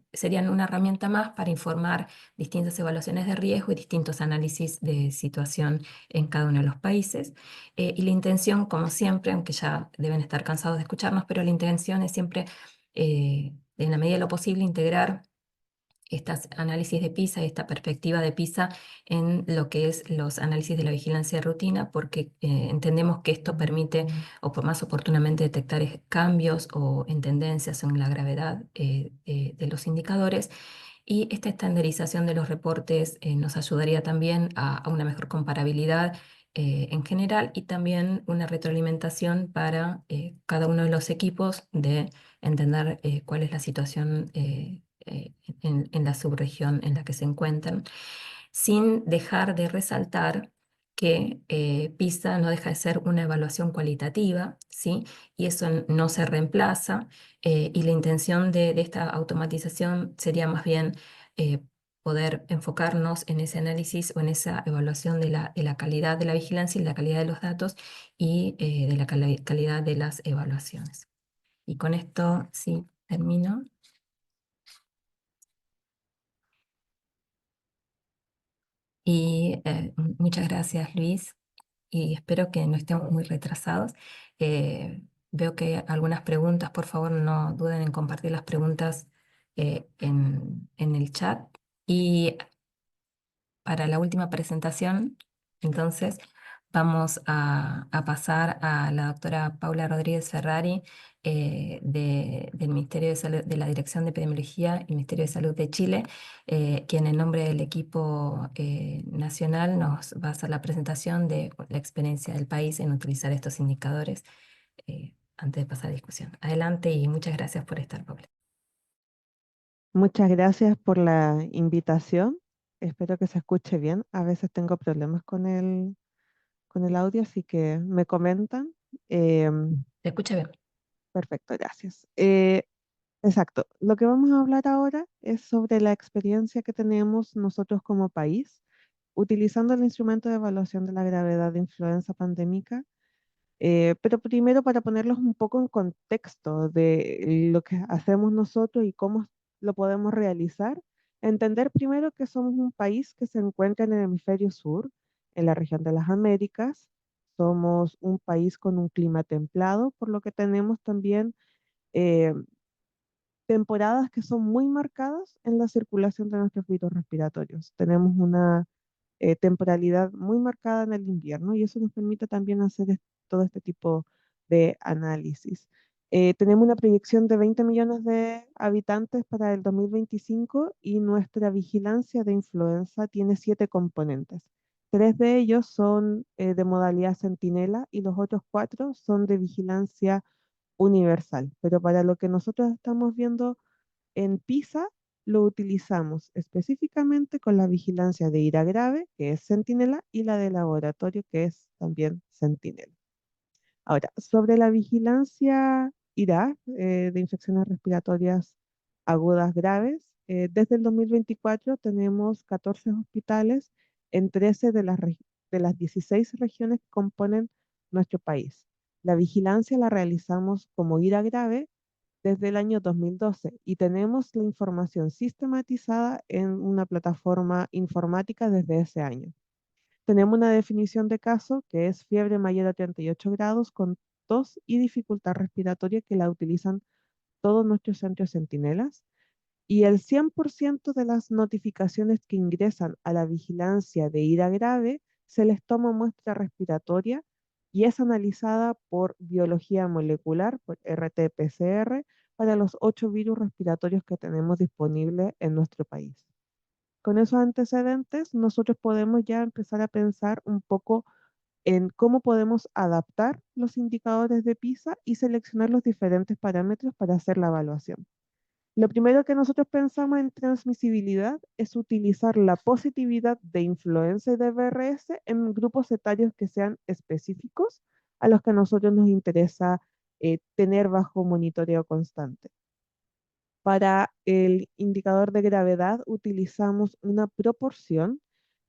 una herramienta más para informar distintas evaluaciones de riesgo y distintos análisis de situación en cada uno de los países. Y la intención, como siempre, aunque ya deben estar cansados de escucharnos, pero la intención es siempre, en la medida de lo posible, integrar estos análisis de PISA y esta perspectiva de PISA en lo que es los análisis de la vigilancia de rutina, porque entendemos que esto permite más oportunamente detectar cambios o en tendencias en la gravedad de los indicadores. Y esta estandarización de los reportes nos ayudaría también a una mejor comparabilidad en general, y también una retroalimentación para cada uno de los equipos de entender cuál es la situación en la subregión en la que se encuentran, sin dejar de resaltar que PISA no deja de ser una evaluación cualitativa, ¿sí? Y eso no se reemplaza, y la intención de esta automatización sería más bien poder enfocarnos en ese análisis o en esa evaluación de la calidad de la vigilancia y la calidad de los datos y de la calidad de las evaluaciones. Y con esto sí termino. Y muchas gracias, Luis, y espero que no estemos muy retrasados. Veo que hay algunas preguntas, por favor, no duden en compartir las preguntas en el chat. Y para la última presentación, entonces, vamos a pasar a la doctora Paula Rodríguez Ferrari del Ministerio de Salud, de la Dirección de Epidemiología y Ministerio de Salud de Chile, quien en nombre del equipo nacional nos va a hacer la presentación de la experiencia del país en utilizar estos indicadores antes de pasar a discusión. Adelante y muchas gracias por estar, Paula. Muchas gracias por la invitación. Espero que se escuche bien. A veces tengo problemas con el audio, así que me comentan. ¿Se escucha bien? Perfecto, gracias. Exacto. Lo que vamos a hablar ahora es sobre la experiencia que tenemos nosotros como país utilizando el instrumento de evaluación de la gravedad de influenza pandémica. Pero primero para ponerlos un poco en contexto de lo que hacemos nosotros y cómo lo podemos realizar, entender primero que somos un país que se encuentra en el hemisferio sur, en la región de las Américas. Somos un país con un clima templado, por lo que tenemos también eh, temporadas que son muy marcadas en la circulación de nuestros virus respiratorios. Tenemos una temporalidad muy marcada en el invierno y eso nos permite también hacer todo este tipo de análisis. Tenemos una proyección de 20 millones de habitantes para el 2025 y nuestra vigilancia de influenza tiene 7 componentes. 3 de ellos son de modalidad centinela y los otros 4 son de vigilancia universal. Pero para lo que nosotros estamos viendo en PISA, lo utilizamos específicamente con la vigilancia de ira grave, que es centinela, y la de laboratorio, que es también centinela. Ahora, sobre la vigilancia IRA de infecciones respiratorias agudas graves, desde el 2024 tenemos 14 hospitales en 13 de las 16 regiones que componen nuestro país. La vigilancia la realizamos como IRA grave desde el año 2012 y tenemos la información sistematizada en una plataforma informática desde ese año. Tenemos una definición de caso que es fiebre mayor a 38 grados con tos y dificultad respiratoria que la utilizan todos nuestros centros centinelas y el 100% de las notificaciones que ingresan a la vigilancia de ira grave se les toma muestra respiratoria y es analizada por biología molecular, por RT-PCR, para los 8 virus respiratorios que tenemos disponibles en nuestro país. Con esos antecedentes, nosotros podemos ya empezar a pensar un poco en cómo podemos adaptar los indicadores de PISA y seleccionar los diferentes parámetros para hacer la evaluación. Lo primero que nosotros pensamos en transmisibilidad es utilizar la positividad de influenza y de VRS en grupos etarios que sean específicos a los que a nosotros nos interesa tener bajo monitoreo constante. Para el indicador de gravedad utilizamos una proporción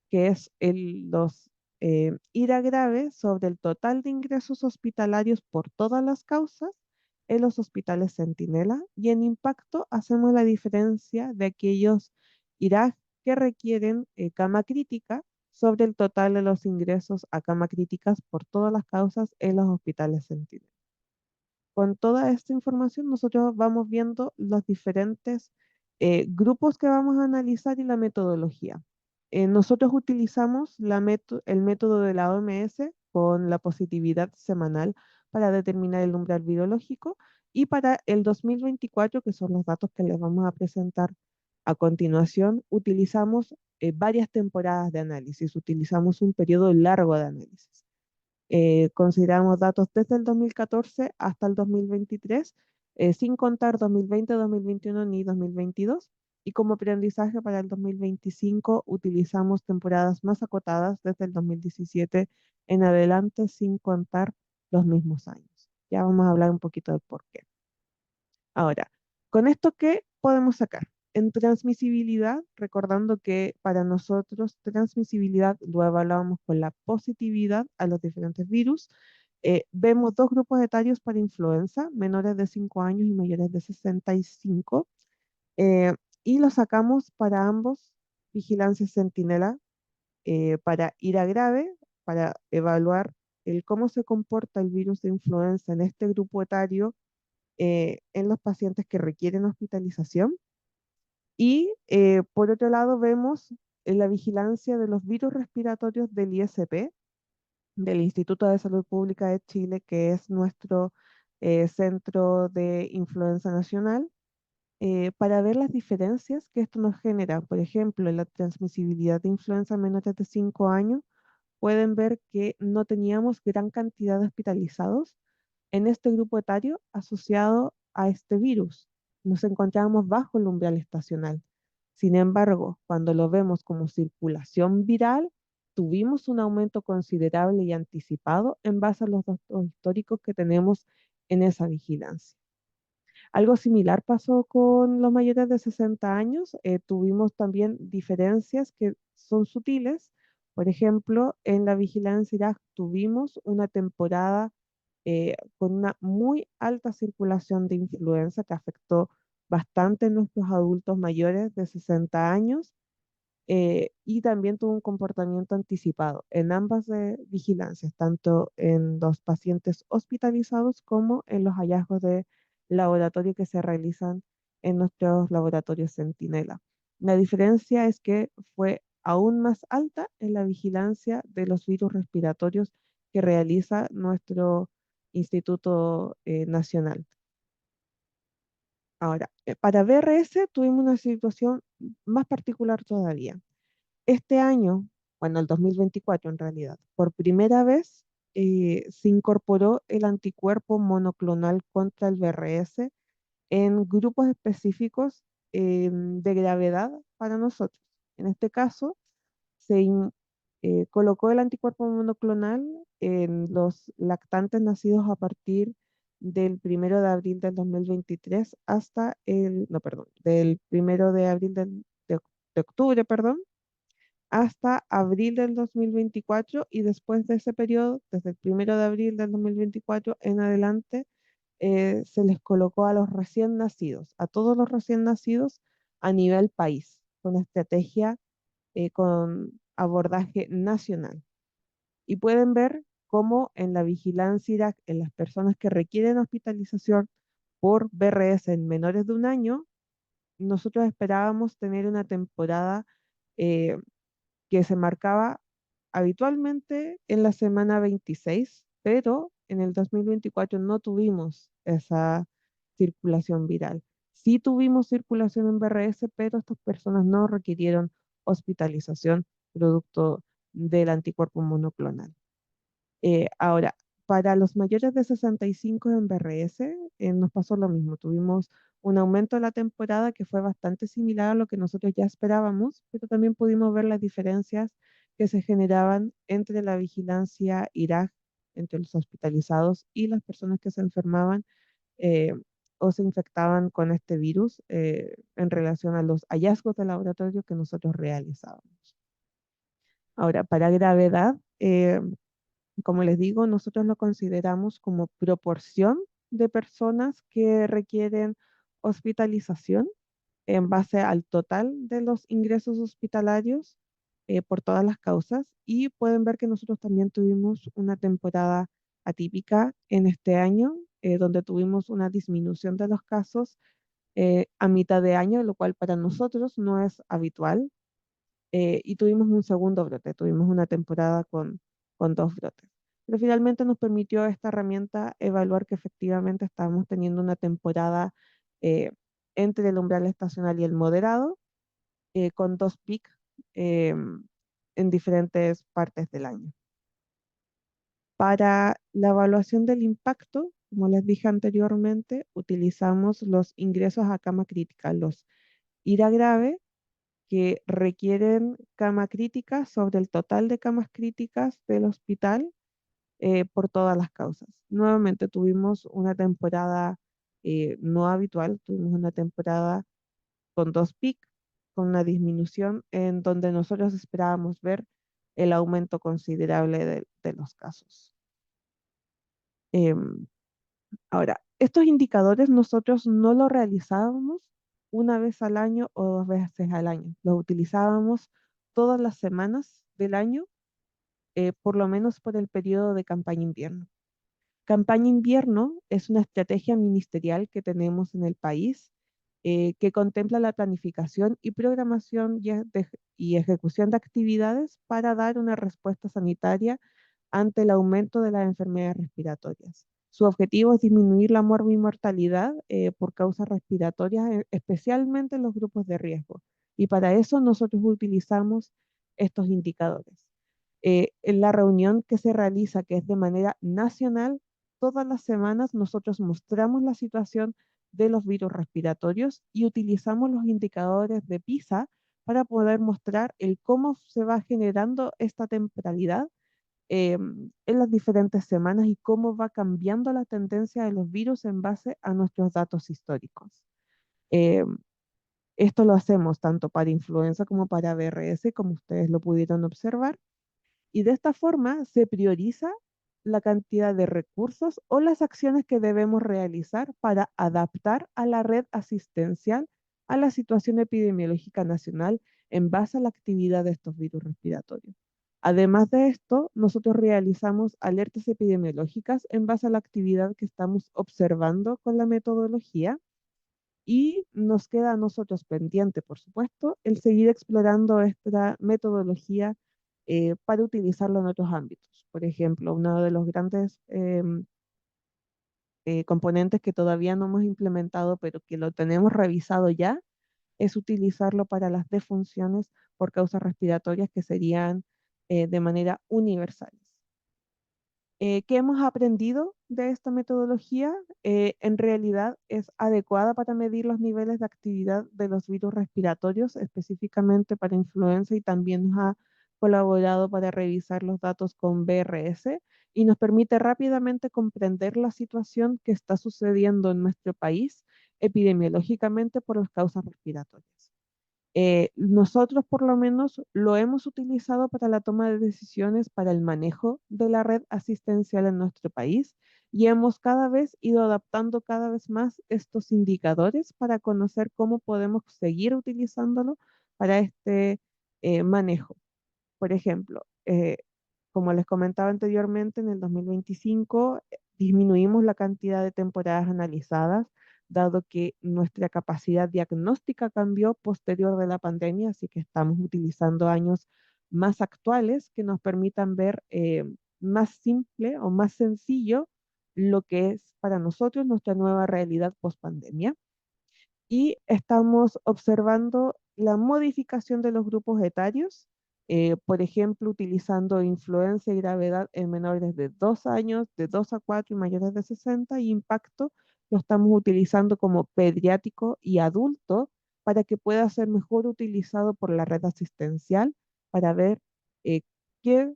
que es los IRA grave sobre el total de ingresos hospitalarios por todas las causas en los hospitales Centinela y en impacto hacemos la diferencia de aquellos IRA que requieren cama crítica sobre el total de los ingresos a cama críticas por todas las causas en los hospitales Centinela. Con toda esta información nosotros vamos viendo los diferentes grupos que vamos a analizar y la metodología. Nosotros utilizamos el método de la OMS con la positividad semanal para determinar el umbral virológico y para el 2024, que son los datos que les vamos a presentar a continuación, utilizamos varias temporadas de análisis, utilizamos un periodo largo de análisis. Consideramos datos desde el 2014 hasta el 2023, sin contar 2020, 2021 ni 2022. Y como aprendizaje para el 2025 utilizamos temporadas más acotadas desde el 2017 en adelante, sin contar los mismos años. Ya vamos a hablar un poquito del por qué. Ahora, ¿con esto qué podemos sacar? En transmisibilidad, recordando que para nosotros transmisibilidad lo evaluamos con la positividad a los diferentes virus, vemos dos grupos etarios para influenza, menores de 5 años y mayores de 65, eh, y lo sacamos para ambos, vigilancia centinela, para ir a grave, para evaluar el cómo se comporta el virus de influenza en este grupo etario en los pacientes que requieren hospitalización. Y por otro lado vemos la vigilancia de los virus respiratorios del ISP, del Instituto de Salud Pública de Chile, que es nuestro centro de influenza nacional, para ver las diferencias que esto nos genera. Por ejemplo, en la transmisibilidad de influenza en menores de 5 años, pueden ver que no teníamos gran cantidad de hospitalizados en este grupo etario asociado a este virus. Nos encontramos bajo el umbral estacional. Sin embargo, cuando lo vemos como circulación viral, tuvimos un aumento considerable y anticipado en base a los datos históricos que tenemos en esa vigilancia. Algo similar pasó con los mayores de 60 años. Tuvimos también diferencias que son sutiles. Por ejemplo, en la vigilancia Irak tuvimos una temporada con una muy alta circulación de influenza que afectó bastante a nuestros adultos mayores de 60 años, y también tuvo un comportamiento anticipado en ambas vigilancias, tanto en los pacientes hospitalizados como en los hallazgos de laboratorio que se realizan en nuestros laboratorios Centinela. La diferencia es que fue aún más alta en la vigilancia de los virus respiratorios que realiza nuestro Instituto Nacional. Ahora, para BRS tuvimos una situación más particular todavía. Este año, bueno, el 2024 en realidad, por primera vez se incorporó el anticuerpo monoclonal contra el BRS en grupos específicos de gravedad para nosotros. En este caso, colocó el anticuerpo monoclonal en los lactantes nacidos a partir del 1 de abril del 2023 hasta no, perdón, del 1 de abril de octubre, perdón, hasta abril del 2024, y después de ese periodo, desde el 1 de abril del 2024 en adelante, se les colocó a los recién nacidos, a todos los recién nacidos a nivel país, con estrategia, con abordaje nacional. Y pueden ver cómo en la vigilancia Irak, en las personas que requieren hospitalización por BRS en menores de un año, nosotros esperábamos tener una temporada eh, que se marcaba habitualmente en la semana 26, pero en el 2024 no tuvimos esa circulación viral. Sí tuvimos circulación en BRS, pero estas personas no requirieron hospitalización producto del anticuerpo monoclonal. Ahora, para los mayores de 65 en BRS, nos pasó lo mismo. Tuvimos un aumento de la temporada que fue bastante similar a lo que nosotros ya esperábamos, pero también pudimos ver las diferencias que se generaban entre la vigilancia Irak, entre los hospitalizados y las personas que se enfermaban eh, o se infectaban con este virus en relación a los hallazgos de laboratorio que nosotros realizábamos. Ahora, para gravedad, como les digo, nosotros lo consideramos como proporción de personas que requieren hospitalización en base al total de los ingresos hospitalarios por todas las causas, y pueden ver que nosotros también tuvimos una temporada atípica en este año, donde tuvimos una disminución de los casos a mitad de año, lo cual para nosotros no es habitual, y tuvimos un segundo brote, tuvimos una temporada con dos brotes. Pero finalmente nos permitió esta herramienta evaluar que efectivamente estábamos teniendo una temporada eh, entre el umbral estacional y el moderado, con dos picos en diferentes partes del año. Para la evaluación del impacto, como les dije anteriormente, utilizamos los ingresos a cama crítica, los IRA grave, que requieren cama crítica sobre el total de camas críticas del hospital por todas las causas. Nuevamente tuvimos una temporada no habitual, tuvimos una temporada con 2 picos, con una disminución en donde nosotros esperábamos ver el aumento considerable de los casos. Em, Ahora, estos indicadores nosotros no los realizábamos una vez al año o 2 veces al año. Los utilizábamos todas las semanas del año, por lo menos por el periodo de campaña invierno. Campaña invierno es una estrategia ministerial que tenemos en el país, que contempla la planificación y programación y ejecución de actividades para dar una respuesta sanitaria ante el aumento de las enfermedades respiratorias. Su objetivo es disminuir la morbimortalidad por causas respiratorias, especialmente en los grupos de riesgo. Y para eso nosotros utilizamos estos indicadores. En la reunión que se realiza, que es de manera nacional, todas las semanas nosotros mostramos la situación de los virus respiratorios y utilizamos los indicadores de PISA para poder mostrar el cómo se va generando esta temporalidad en las diferentes semanas y cómo va cambiando la tendencia de los virus en base a nuestros datos históricos. Eh, Esto lo hacemos tanto para influenza como para VRS, como ustedes lo pudieron observar, y de esta forma se prioriza la cantidad de recursos o las acciones que debemos realizar para adaptar a la red asistencial a la situación epidemiológica nacional en base a la actividad de estos virus respiratorios. Además de esto, nosotros realizamos alertas epidemiológicas en base a la actividad que estamos observando con la metodología y nos queda a nosotros pendiente, por supuesto, el seguir explorando esta metodología para utilizarlo en otros ámbitos. Por ejemplo, uno de los grandes componentes que todavía no hemos implementado, pero que lo tenemos revisado ya, es utilizarlo para las defunciones por causas respiratorias que serían de manera universales. ¿Qué hemos aprendido de esta metodología? En realidad es adecuada para medir los niveles de actividad de los virus respiratorios, específicamente para influenza, y también nos ha colaborado para revisar los datos con VRS y nos permite rápidamente comprender la situación que está sucediendo en nuestro país epidemiológicamente por las causas respiratorias. Nosotros por lo menos lo hemos utilizado para la toma de decisiones para el manejo de la red asistencial en nuestro país y hemos cada vez ido adaptando cada vez más estos indicadores para conocer cómo podemos seguir utilizándolo para este manejo. Por ejemplo, como les comentaba anteriormente, en el 2025 disminuimos la cantidad de temporadas analizadas, dado que nuestra capacidad diagnóstica cambió posterior de la pandemia, así que estamos utilizando años más actuales que nos permitan ver más simple o más sencillo lo que es para nosotros nuestra nueva realidad post pandemia. Y estamos observando la modificación de los grupos etarios, por ejemplo, utilizando influencia y gravedad en menores de 2 años, de 2 a 4 y mayores de 60, y impacto lo estamos utilizando como pediátrico y adulto para que pueda ser mejor utilizado por la red asistencial para ver eh, qué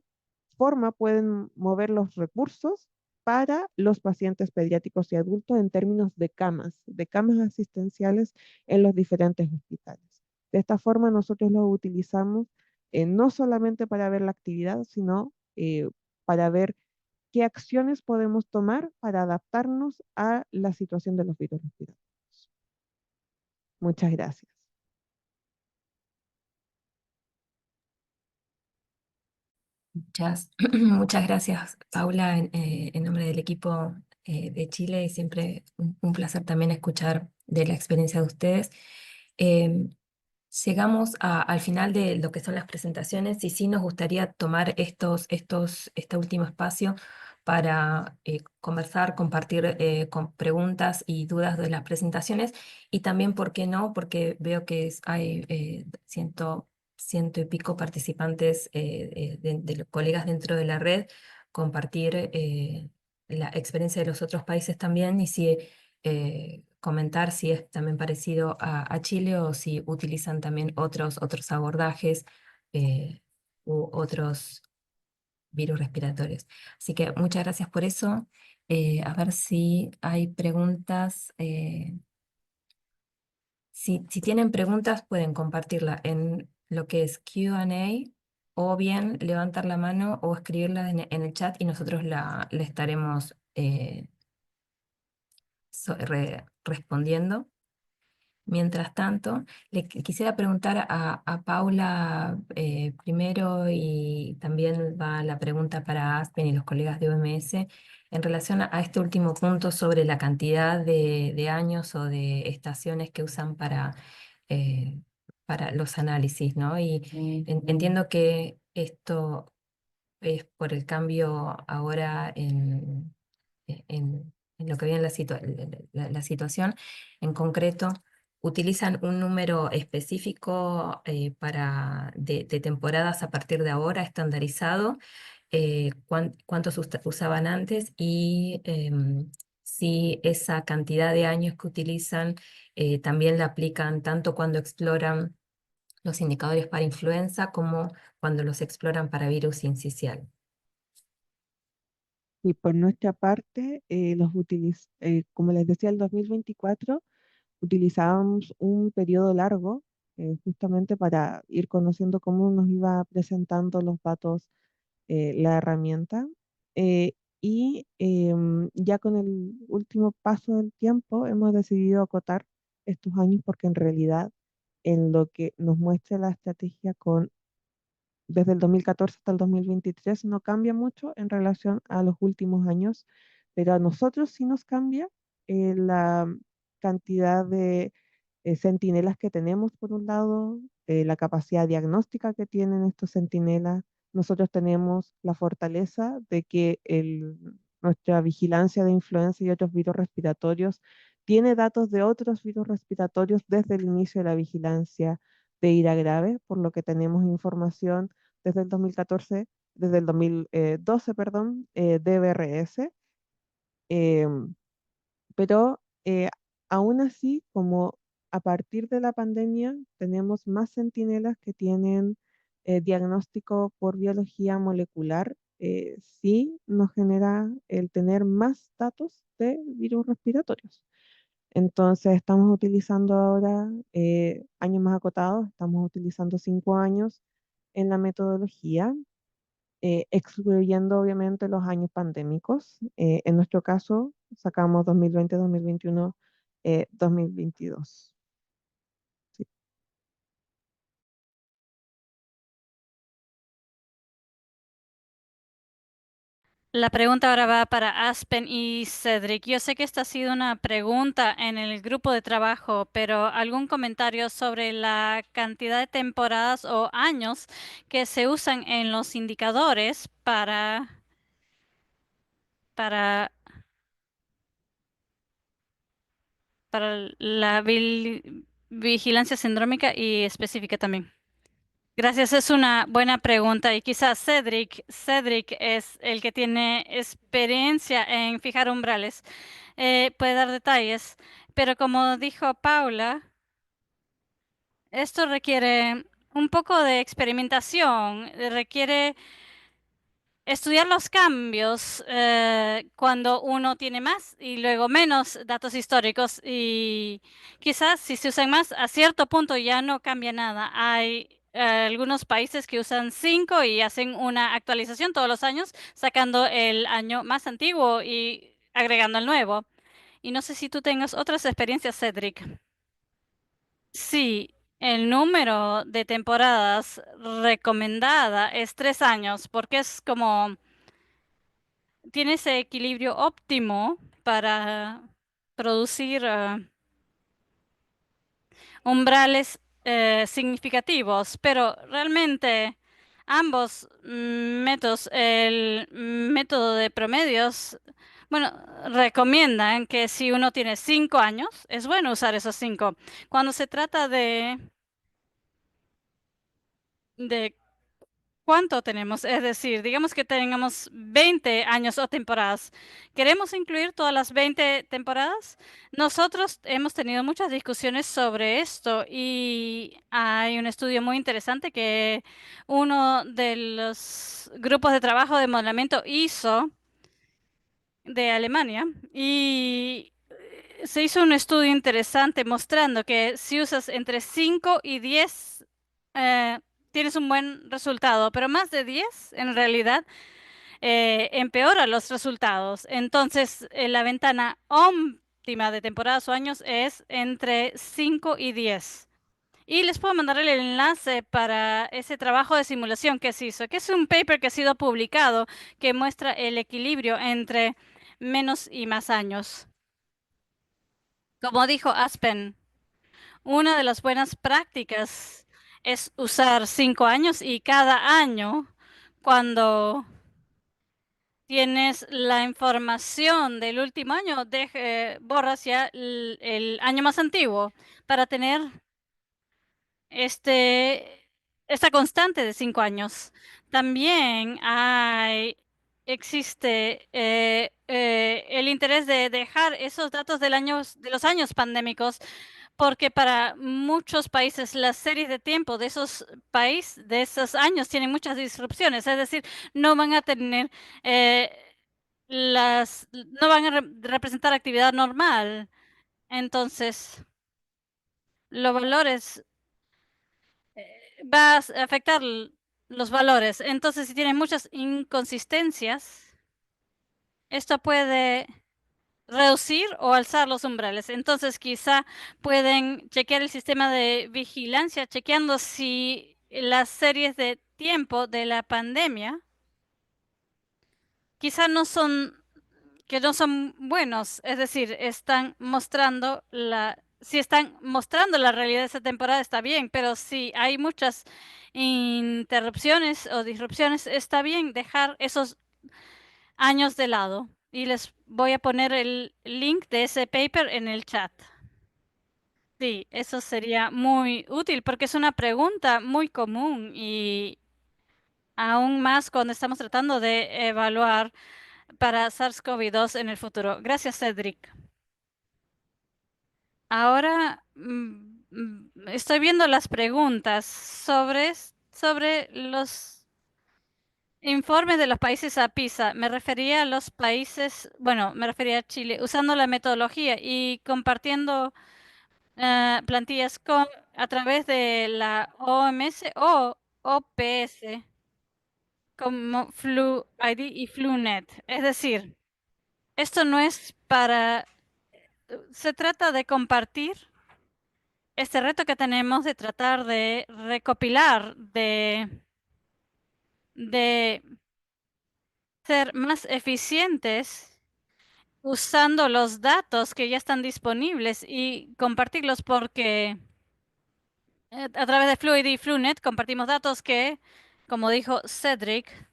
forma pueden mover los recursos para los pacientes pediátricos y adultos en términos de camas asistenciales en los diferentes hospitales. De esta forma nosotros los utilizamos no solamente para ver la actividad, sino para ver qué acciones podemos tomar para adaptarnos a la situación de los virus respiratorios. Muchas gracias. Muchas gracias, Paula, en nombre del equipo de Chile, y siempre un placer también escuchar de la experiencia de ustedes. Em, Llegamos al final de lo que son las presentaciones y sí nos gustaría tomar este último espacio para conversar, compartir con preguntas y dudas de las presentaciones, y también, ¿por qué no? Porque veo que hay ciento y pico participantes de los colegas dentro de la red, compartir la experiencia de los otros países también, y si comentar si es también parecido a Chile o si utilizan también otros abordajes u otros virus respiratorios. Así que muchas gracias por eso. A ver si hay preguntas. Si tienen preguntas, pueden compartirla en lo que es Q&A o bien levantar la mano o escribirla en el chat y nosotros la estaremos respondiendo. Mientras tanto, quisiera preguntar a Paula primero y también va la pregunta para Aspen y los colegas de OMS en relación a este último punto sobre la cantidad de años o de estaciones que usan para los análisis, ¿no? Y entiendo que esto es por el cambio ahora en lo que viene la situación. En concreto, utilizan un número específico de temporadas a partir de ahora, estandarizado, cuántos usaban antes y si esa cantidad de años que utilizan también la aplican tanto cuando exploran los indicadores para influenza como cuando los exploran para virus sincicial. Y por nuestra parte, como les decía, el 2024 utilizábamos un periodo largo justamente para ir conociendo cómo nos iba presentando los datos la herramienta. Ya con el último paso del tiempo hemos decidido acotar estos años porque en realidad en lo que nos muestra la estrategia desde el 2014 hasta el 2023 no cambia mucho en relación a los últimos años, pero a nosotros sí nos cambia la cantidad de centinelas que tenemos, por un lado, la capacidad diagnóstica que tienen estos centinelas. Nosotros tenemos la fortaleza de que nuestra vigilancia de influenza y otros virus respiratorios tiene datos de otros virus respiratorios desde el inicio de la vigilancia de ira grave, por lo que tenemos información desde el 2014, desde el 2012, perdón, de BRS. Pero aún así, como a partir de la pandemia tenemos más centinelas que tienen diagnóstico por biología molecular, sí nos genera el tener más datos de virus respiratorios. Entonces estamos utilizando ahora años más acotados, estamos utilizando 5 años en la metodología, excluyendo obviamente los años pandémicos. En nuestro caso, sacamos 2020, 2021, 2022. Sí. La pregunta ahora va para Aspen y Cedric. Yo sé que esta ha sido una pregunta en el grupo de trabajo, pero ¿algún comentario sobre la cantidad de temporadas o años que se usan en los indicadores para, para la vigilancia sindrómica y específica también? Gracias, es una buena pregunta y quizás Cedric es el que tiene experiencia en fijar umbrales. Puede dar detalles, pero como dijo Paula, esto requiere un poco de experimentación, requiere estudiar los cambios cuando uno tiene más y luego menos datos históricos y quizás si se usan más, a cierto punto ya no cambia nada. Hay algunos países que usan 5 y hacen una actualización todos los años, sacando el año más antiguo y agregando el nuevo. Y no sé si tú tengas otras experiencias, Cedric. Sí, el número de temporadas recomendada es 3 años, porque es como tiene ese equilibrio óptimo para producir umbrales significativos, pero realmente ambos métodos, el método de promedios, bueno, recomiendan que si uno tiene 5 años, es bueno usar esos 5. Cuando se trata de ¿cuánto tenemos? Es decir, digamos que tengamos 20 años o temporadas. ¿Queremos incluir todas las 20 temporadas? Nosotros hemos tenido muchas discusiones sobre esto y hay un estudio muy interesante que uno de los grupos de trabajo de modelamiento hizo de Alemania y se hizo un estudio interesante mostrando que si usas entre 5 y 10, eh, tienes un buen resultado, pero más de 10 en realidad empeora los resultados. Entonces, la ventana óptima de temporadas o años es entre 5 y 10. Y les puedo mandar el enlace para ese trabajo de simulación que se hizo, que es un paper que ha sido publicado que muestra el equilibrio entre menos y más años. Como dijo Aspen, una de las buenas prácticas es usar 5 años y cada año, cuando tienes la información del último año, borras ya el año más antiguo para tener esta constante de 5 años. También existe el interés de dejar esos datos de los años pandémicos, porque para muchos países las series de tiempo de de esos años tienen muchas disrupciones, es decir, no van a tener eh, no van a representar actividad normal. Entonces, los valores va a afectar los valores. Entonces, si tienes muchas inconsistencias, esto puede reducir o alzar los umbrales. Entonces, quizá pueden chequear el sistema de vigilancia, chequeando si las series de tiempo de la pandemia quizá no son buenos, es decir, si están mostrando la realidad de esta temporada está bien, pero si hay muchas interrupciones o disrupciones, está bien dejar esos años de lado. Y les voy a poner el link de ese paper en el chat. Sí, eso sería muy útil porque es una pregunta muy común y aún más cuando estamos tratando de evaluar para SARS-CoV-2 en el futuro. Gracias, Cedric. Ahora estoy viendo las preguntas sobre los informes de los países a PISA. Me refería a los países, bueno, me refería a Chile, usando la metodología y compartiendo plantillas a través de la OMS o OPS como FluID y FluNet. Es decir, esto no es se trata de compartir este reto que tenemos de tratar de recopilar, de ser más eficientes usando los datos que ya están disponibles y compartirlos porque a través de Fluid y FluNet compartimos datos que, como dijo Cedric,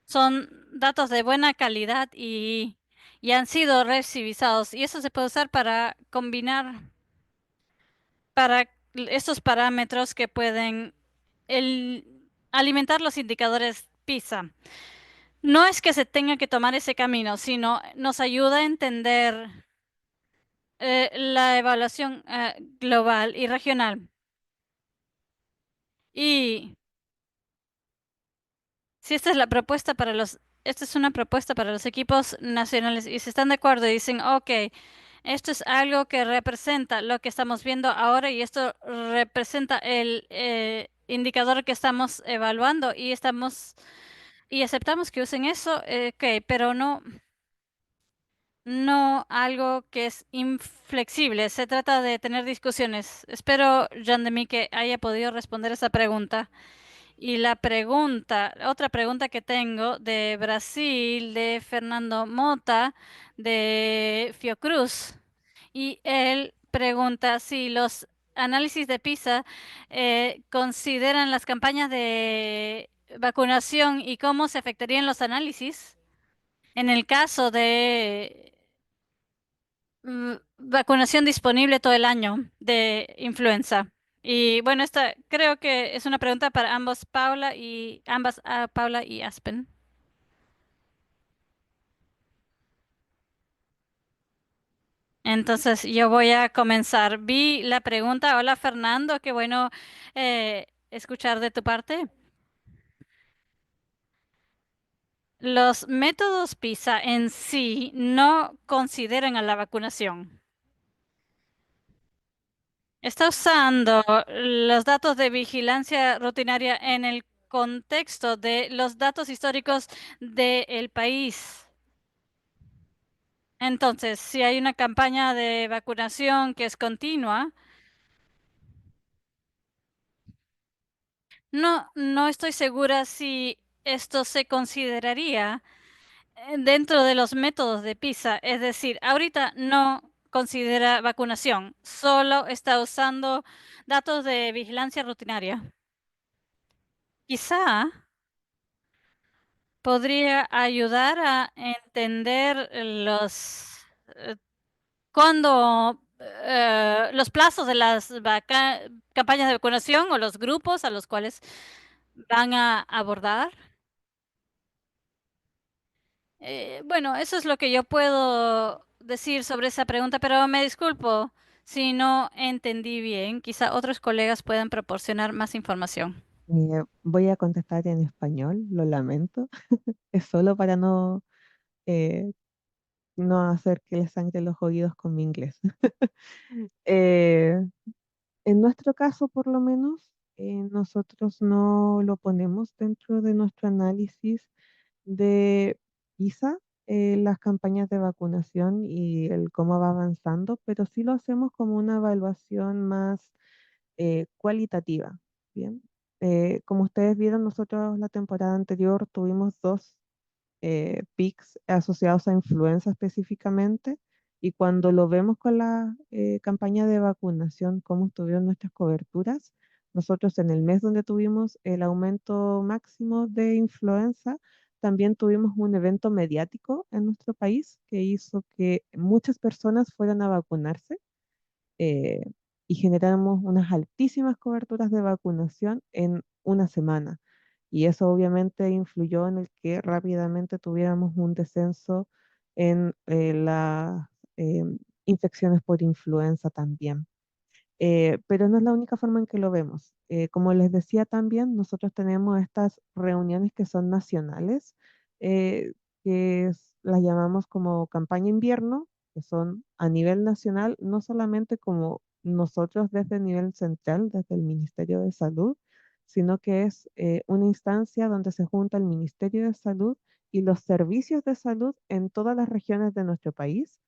son datos de buena calidad y han sido revisados. Y eso se puede usar para combinar para estos parámetros que pueden alimentar los indicadores PISA. No es que se tenga que tomar ese camino, sino nos ayuda a entender la evaluación global y regional. Y si esta es una propuesta para los equipos nacionales y si están de acuerdo y dicen, ok, esto es algo que representa lo que estamos viendo ahora y esto representa el indicador que estamos evaluando y aceptamos que usen eso, ok, pero no algo que es inflexible. Se trata de tener discusiones. Espero, Jean Demy, que haya podido responder esa pregunta. Y otra pregunta que tengo de Brasil, de Fernando Mota, de Fiocruz. Y él pregunta si los análisis de PISA consideran las campañas de vacunación y cómo se afectarían los análisis en el caso de vacunación disponible todo el año de influenza. Y bueno, esta creo que es una pregunta para ambas, Paula y Aspen. Entonces yo voy a comenzar. Vi la pregunta. Hola Fernando, qué bueno escuchar de tu parte. Los métodos PISA en sí no consideran a la vacunación. Está usando los datos de vigilancia rutinaria en el contexto de los datos históricos del país. Entonces, si hay una campaña de vacunación que es continua, no estoy segura si esto se consideraría dentro de los métodos de PISA. Es decir, ahorita no considera vacunación, solo está usando datos de vigilancia rutinaria. Quizá podría ayudar a entender eh, los plazos de las campañas de vacunación o los grupos a los cuales van a abordar. Bueno, eso es lo que yo puedo decir sobre esa pregunta, pero me disculpo si no entendí bien. Quizá otros colegas puedan proporcionar más información. Voy a contestar en español, lo lamento. Es solo para eh, no hacer que les sangre los oídos con mi inglés. Eh, en nuestro caso, por lo menos, nosotros no lo ponemos dentro de nuestro análisis de PISA, las campañas de vacunación y el cómo va avanzando, pero sí lo hacemos como una evaluación más cualitativa. Bien. Como ustedes vieron, nosotros la temporada anterior tuvimos dos pics asociados a influenza específicamente, y cuando lo vemos con la campaña de vacunación, cómo estuvieron nuestras coberturas, nosotros en el mes donde tuvimos el aumento máximo de influenza, también tuvimos un evento mediático en nuestro país que hizo que muchas personas fueran a vacunarse, eh, y generamos unas altísimas coberturas de vacunación en una semana. Y eso obviamente influyó en el que rápidamente tuviéramos un descenso en las infecciones por influenza también. Pero no es la única forma en que lo vemos. Como les decía también, nosotros tenemos estas reuniones que son nacionales, eh, las llamamos como campaña invierno, que son a nivel nacional, no solamente como nosotros desde el nivel central, desde el Ministerio de Salud, sino que es una instancia donde se junta el Ministerio de Salud y los servicios de salud en todas las regiones de nuestro país,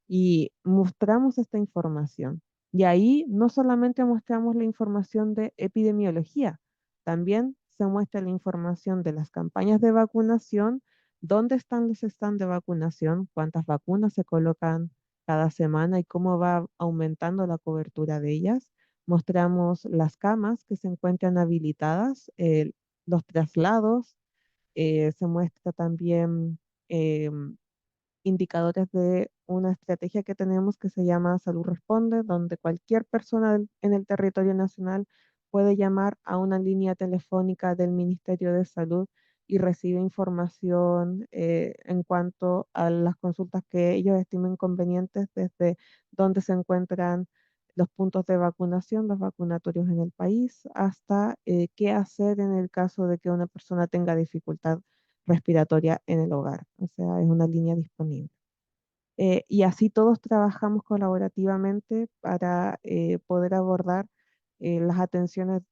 y mostramos esta información. Y ahí no solamente mostramos la información de epidemiología, también se muestra la información de las campañas de vacunación, dónde están los stands de vacunación, cuántas vacunas se colocan cada semana y cómo va aumentando la cobertura de ellas. Mostramos las camas que se encuentran habilitadas, los traslados, se muestra también indicadores de una estrategia que tenemos que se llama Salud Responde, donde cualquier persona en el territorio nacional puede llamar a una línea telefónica del Ministerio de Salud y recibe información en cuanto a las consultas que ellos estimen convenientes, desde dónde se encuentran los puntos de vacunación, los vacunatorios en el país, hasta qué hacer en el caso de que una persona tenga dificultad respiratoria en el hogar. O sea, es una línea disponible. Y así todos trabajamos colaborativamente para poder abordar las atenciones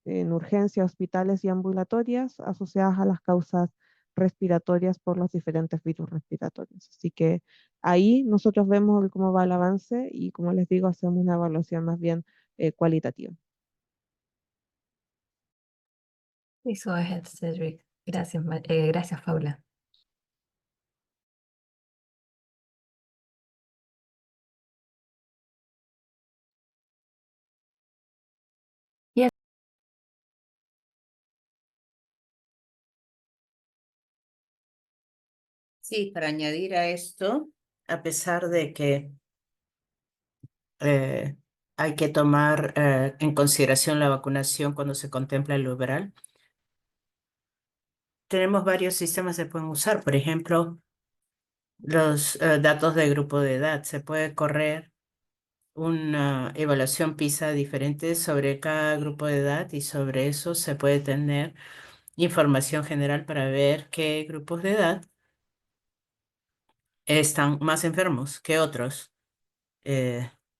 en urgencias, hospitales y ambulatorias asociadas a las causas respiratorias por los diferentes virus respiratorios. Así que ahí nosotros vemos cómo va el avance y, como les digo, hacemos una evaluación más bien cualitativa. Please go ahead, Cedric. Gracias, gracias, Paula. Yes. Sí, para añadir a esto, a pesar de que hay que tomar en consideración la vacunación cuando se contempla el umbral, tenemos varios sistemas que se pueden usar. Por ejemplo, los datos de grupo de edad. Se puede correr una evaluación PISA diferente sobre cada grupo de edad, y sobre eso se puede tener información general para ver qué grupos de edad están más enfermos que otros.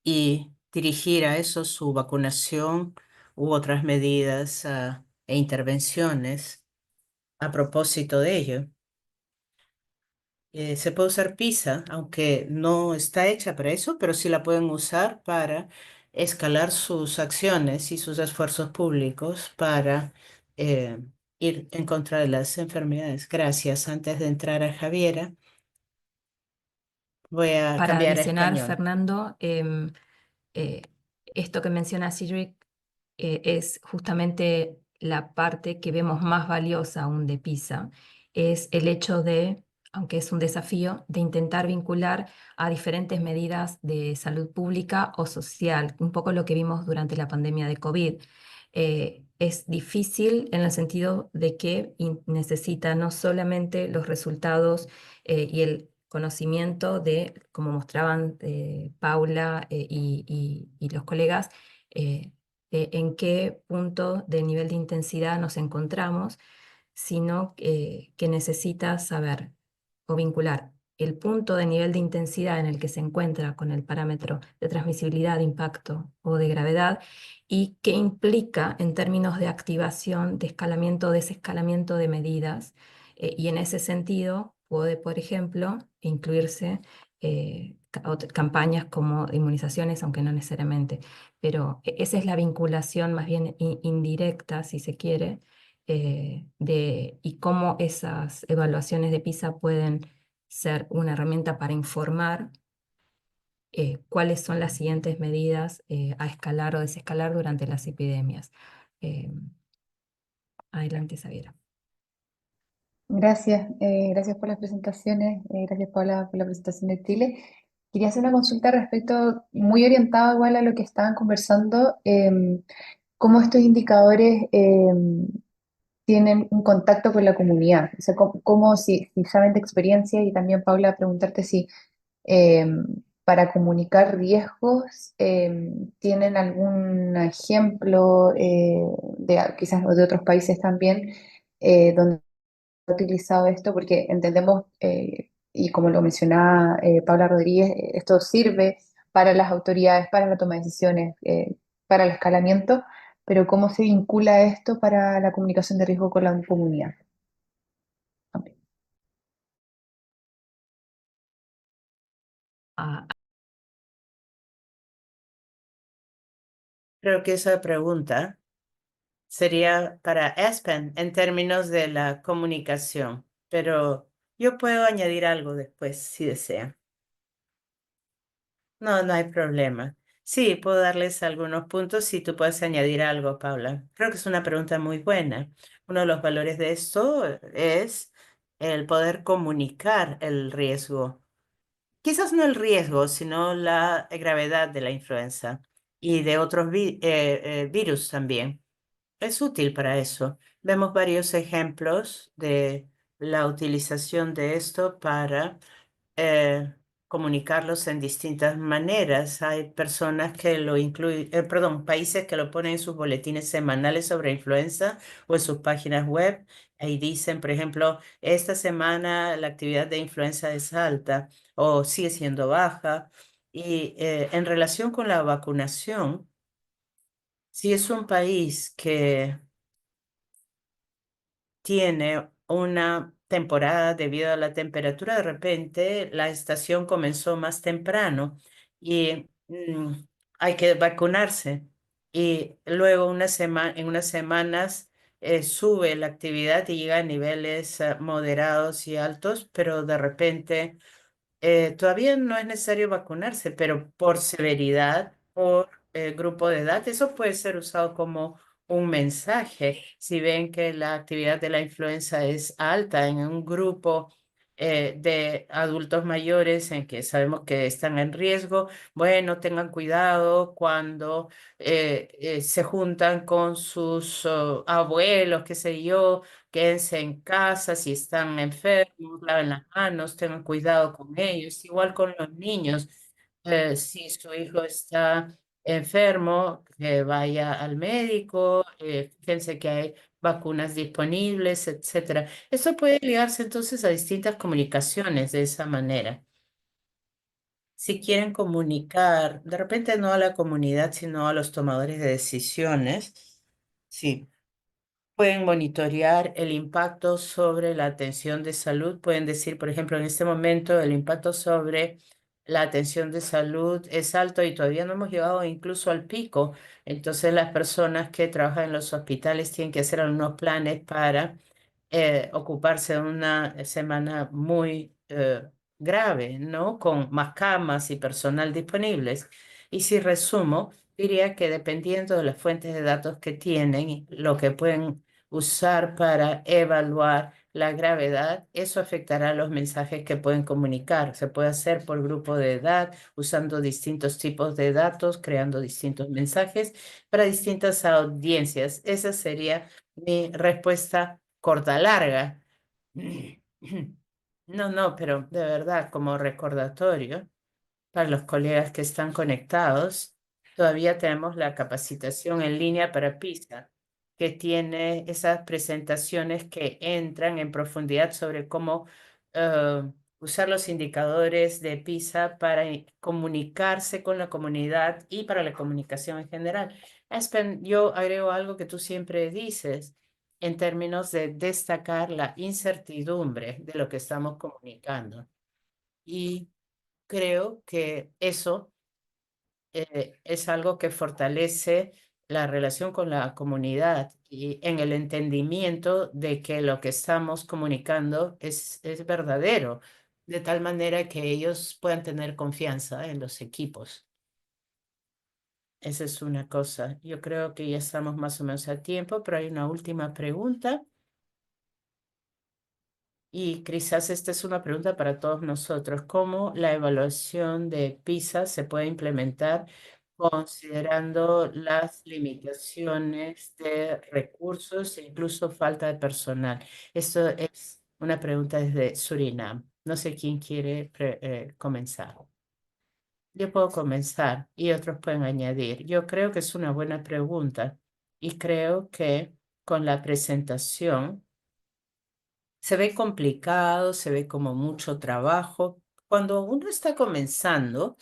Y dirigir a eso su vacunación u otras medidas e intervenciones a propósito de ello. Se puede usar PISA, aunque no está hecha para eso, pero sí la pueden usar para escalar sus acciones y sus esfuerzos públicos para eh, ir en contra de las enfermedades. Gracias. Antes de entrar a Javiera, voy a Para cambiar a adicionar, español. Fernando, eh, esto que menciona Cedric es justamente la parte que vemos más valiosa aún de PISA, es el hecho de, aunque es un desafío, de intentar vincular a diferentes medidas de salud pública o social, un poco lo que vimos durante la pandemia de COVID. Es difícil en el sentido de que necesita no solamente los resultados y el conocimiento de, como mostraban Paula y los colegas, en qué punto de nivel de intensidad nos encontramos, sino que necesita saber o vincular el punto de nivel de intensidad en el que se encuentra con el parámetro de transmisibilidad, de impacto o de gravedad y qué implica en términos de activación, de escalamiento o desescalamiento de medidas. Y en ese sentido puede, por ejemplo, incluirse campañas como inmunizaciones, aunque no necesariamente, pero esa es la vinculación más bien indirecta, si se quiere, y cómo esas evaluaciones de PISA pueden ser una herramienta para informar cuáles son las siguientes medidas a escalar o desescalar durante las epidemias. Eh, Adelante, Xaviera. Gracias, gracias por las presentaciones, gracias Paula por la presentación de Chile. Quería hacer una consulta respecto, muy orientada igual a lo que estaban conversando, cómo estos indicadores tienen un contacto con la comunidad, o sea, cómo si saben de experiencia y también Paula preguntarte si para comunicar riesgos tienen algún ejemplo quizás de otros países también donde utilizado esto porque entendemos, y como lo mencionaba Paula Rodríguez, esto sirve para las autoridades, para la toma de decisiones, para el escalamiento, pero ¿cómo se vincula esto para la comunicación de riesgo con la comunidad? Ok. Ah, Creo que esa pregunta sería para Aspen en términos de la comunicación, pero yo puedo añadir algo después si desean. No, no hay problema. Sí, puedo darles algunos puntos si tú puedes añadir algo, Paula. Creo que es una pregunta muy buena. Uno de los valores de esto es el poder comunicar el riesgo. Quizás no el riesgo, sino la gravedad de la influenza y de otros virus también. Es útil para eso. Vemos varios ejemplos de la utilización de esto para eh, comunicarlos en distintas maneras. Hay personas que lo incluyen, perdón, países que lo ponen en sus boletines semanales sobre influenza o en sus páginas web. Ahí dicen, por ejemplo, esta semana la actividad de influenza es alta o sigue siendo baja. Y en relación con la vacunación, si es un país que tiene una temporada debido a la temperatura, de repente la estación comenzó más temprano y hay que vacunarse. Y luego en unas semanas sube la actividad y llega a niveles moderados y altos, pero de repente todavía no es necesario vacunarse, pero por severidad, por grupo de edad, eso puede ser usado como un mensaje. Si ven que la actividad de la influenza es alta en un grupo de adultos mayores en que sabemos que están en riesgo, bueno, tengan cuidado cuando se juntan con sus abuelos, qué sé yo, quédense en casa si están enfermos, laven las manos, tengan cuidado con ellos, igual con los niños. Si su hijo está enfermo, que vaya al médico, fíjense que hay vacunas disponibles, etcétera. Eso puede ligarse entonces a distintas comunicaciones de esa manera. si quieren comunicar, de repente no a la comunidad, sino a los tomadores de decisiones, sí, pueden monitorear el impacto sobre la atención de salud. Pueden decir, por ejemplo, en este momento el impacto sobre la atención de salud es alto y todavía no hemos llegado incluso al pico. Entonces las personas que trabajan en los hospitales tienen que hacer algunos planes para ocuparse de una semana muy grave, ¿no? Con más camas y personal disponibles. Y si resumo, diría que dependiendo de las fuentes de datos que tienen y lo que pueden usar para evaluar la gravedad, eso afectará los mensajes que pueden comunicar. Se puede hacer por grupo de edad, usando distintos tipos de datos, creando distintos mensajes para distintas audiencias. Esa sería mi respuesta corta, larga. No, pero de verdad, como recordatorio para los colegas que están conectados, todavía tenemos la capacitación en línea para PISA, que tiene esas presentaciones que entran en profundidad sobre cómo usar los indicadores de PISA para comunicarse con la comunidad y para la comunicación en general. Aspen, yo agrego algo que tú siempre dices en términos de destacar la incertidumbre de lo que estamos comunicando. Y creo que eso es algo que fortalece la relación con la comunidad y en el entendimiento de que lo que estamos comunicando es verdadero, de tal manera que ellos puedan tener confianza en los equipos. Esa es una cosa. Yo creo que ya estamos más o menos a tiempo, pero hay una última pregunta. Y quizás esta es una pregunta para todos nosotros. ¿Cómo la evaluación de PISA se puede implementar considerando las limitaciones de recursos e incluso falta de personal? Esto es una pregunta desde Surinam. No sé quién quiere comenzar. Yo puedo comenzar y otros pueden añadir. Yo creo que es una buena pregunta y creo que con la presentación se ve complicado, se ve como mucho trabajo. Cuando uno está comenzando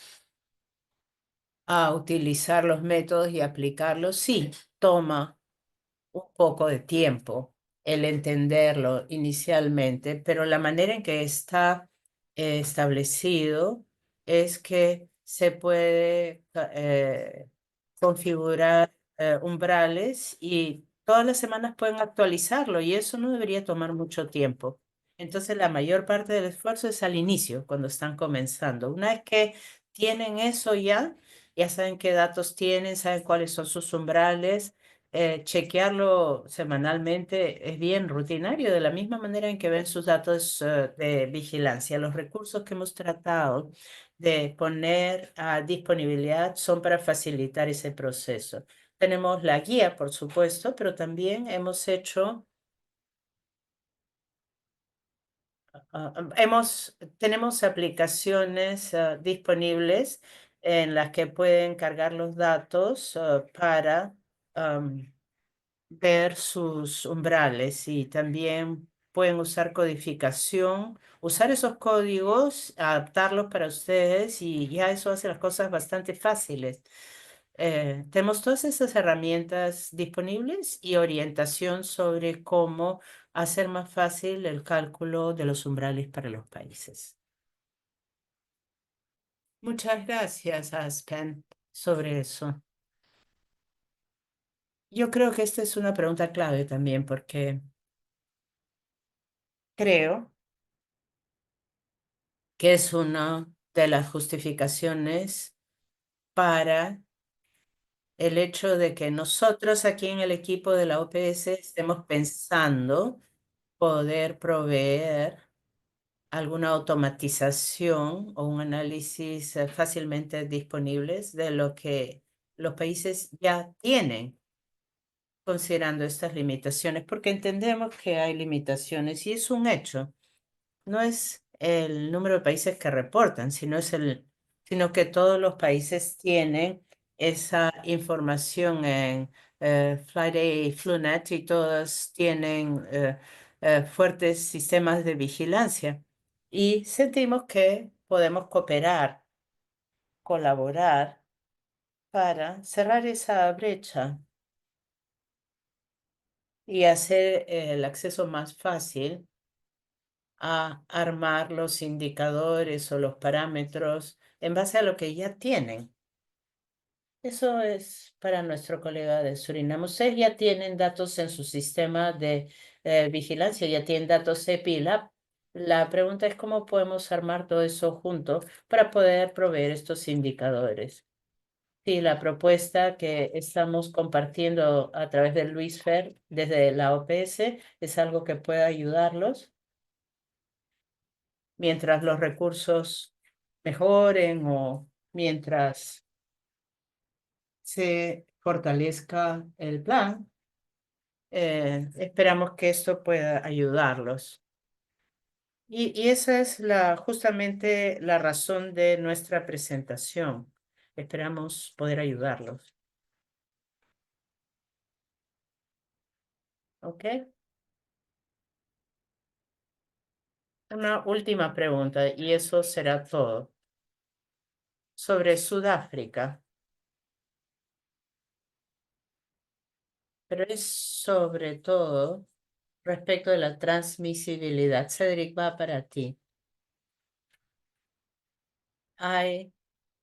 a utilizar los métodos y aplicarlos, sí, toma un poco de tiempo el entenderlo inicialmente, pero la manera en que está establecido es que se puede configurar umbrales y todas las semanas pueden actualizarlo y eso no debería tomar mucho tiempo. Entonces, la mayor parte del esfuerzo es al inicio, cuando están comenzando. Una vez que tienen eso ya saben qué datos tienen, saben cuáles son sus umbrales. Chequearlo semanalmente es bien rutinario, de la misma manera en que ven sus datos de vigilancia. Los recursos que hemos tratado de poner a disponibilidad son para facilitar ese proceso. Tenemos la guía, por supuesto, pero también hemos hecho, tenemos aplicaciones disponibles en las que pueden cargar los datos para ver sus umbrales y también pueden usar codificación, usar esos códigos, adaptarlos para ustedes y ya eso hace las cosas bastante fáciles. Tenemos todas esas herramientas disponibles y orientación sobre cómo hacer más fácil el cálculo de los umbrales para los países. Muchas gracias, Aspen, sobre eso. Yo creo que esta es una pregunta clave también porque creo que es una de las justificaciones para el hecho de que nosotros aquí en el equipo de la OPS estemos pensando poder proveer alguna automatización o un análisis fácilmente disponibles de lo que los países ya tienen, considerando estas limitaciones, porque entendemos que hay limitaciones y es un hecho. No es el número de países que reportan, sino que todos los países tienen esa información en FlightAid y FluNet y todos tienen fuertes sistemas de vigilancia. Y sentimos que podemos cooperar colaborar para cerrar esa brecha y hacer el acceso más fácil a armar los indicadores o los parámetros en base a lo que ya tienen. Eso es para nuestro colega de Surinam. Ustedes ya tienen datos en su sistema de vigilancia, ya tienen datos EPI. La pregunta es cómo podemos armar todo eso junto para poder proveer estos indicadores. Sí, la propuesta que estamos compartiendo a través de Luis Fer desde la OPS es algo que puede ayudarlos mientras los recursos mejoren o mientras se fortalezca el plan. Esperamos que esto pueda ayudarlos. Y esa es justamente la razón de nuestra presentación. Esperamos poder ayudarlos. ¿Ok? Una última pregunta y eso será todo. Sobre Sudáfrica. Pero es sobre todo respecto de la transmisibilidad. Cedric, va para ti. Hay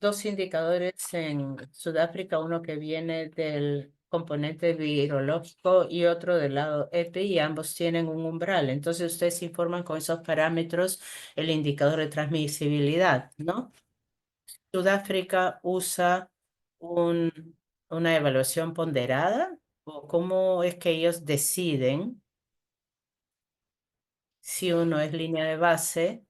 dos indicadores en Sudáfrica, uno que viene del componente virológico y otro del lado EPI, y ambos tienen un umbral. Entonces ustedes informan con esos parámetros el indicador de transmisibilidad, ¿no? Sudáfrica usa una evaluación ponderada, o cómo es que ellos deciden si uno es línea de base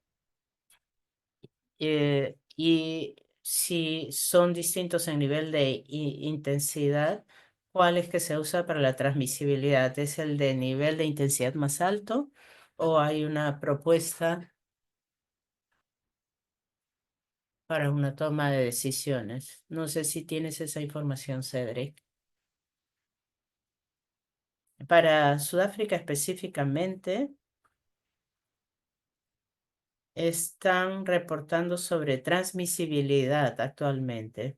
y si son distintos en nivel de intensidad, ¿cuál es que se usa para la transmisibilidad? ¿Es el de nivel de intensidad más alto o hay una propuesta para una toma de decisiones? No sé si tienes esa información, Cedric. Para Sudáfrica específicamente, están reportando sobre transmisibilidad actualmente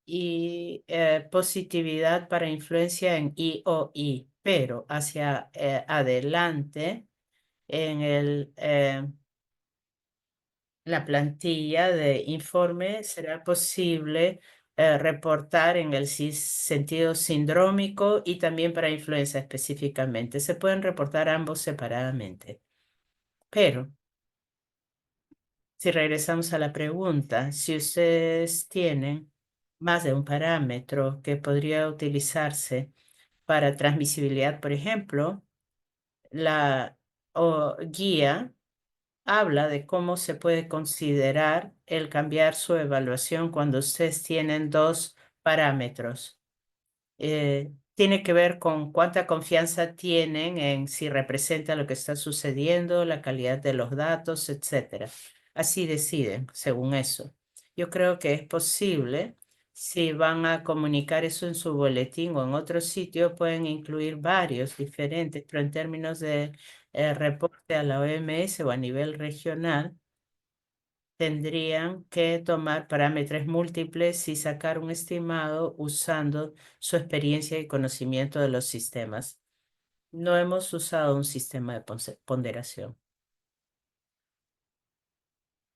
y positividad para influencia en IOI, pero hacia adelante en la plantilla de informe será posible reportar en el sentido sindrómico y también para influenza específicamente. Se pueden reportar ambos separadamente. Pero si regresamos a la pregunta, si ustedes tienen más de un parámetro que podría utilizarse para transmisibilidad, por ejemplo, la guía habla de cómo se puede considerar el cambiar su evaluación cuando ustedes tienen dos parámetros. Tiene que ver con cuánta confianza tienen en si representa lo que está sucediendo, la calidad de los datos, etcétera. Así deciden, según eso. Yo creo que es posible, si van a comunicar eso en su boletín o en otro sitio, pueden incluir varios diferentes, pero en términos de reporte a la OMS o a nivel regional, tendrían que tomar parámetros múltiples y sacar un estimado usando su experiencia y conocimiento de los sistemas. No hemos usado un sistema de ponderación.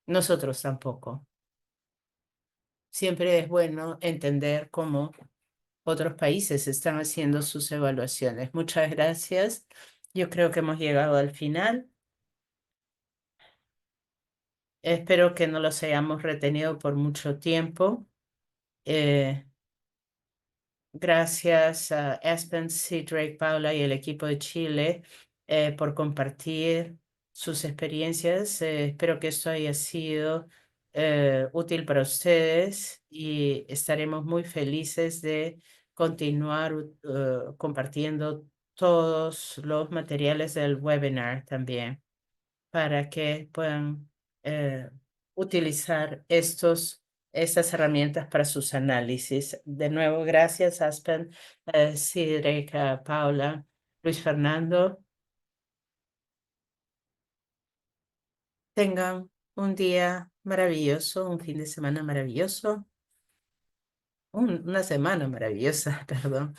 Nosotros tampoco. Siempre es bueno entender cómo otros países están haciendo sus evaluaciones. Muchas gracias. Yo creo que hemos llegado al final. Espero que no los hayamos retenido por mucho tiempo. Gracias a Aspen, Drake, Paula y el equipo de Chile por compartir sus experiencias. Espero que esto haya sido útil para ustedes y estaremos muy felices de continuar compartiendo todos los materiales del webinar también para que puedan utilizar estas herramientas para sus análisis. De nuevo, gracias, Aspen, Cedric, Paula, Luis Fernando. Tengan un día maravilloso, un fin de semana maravilloso, una semana maravillosa, perdón.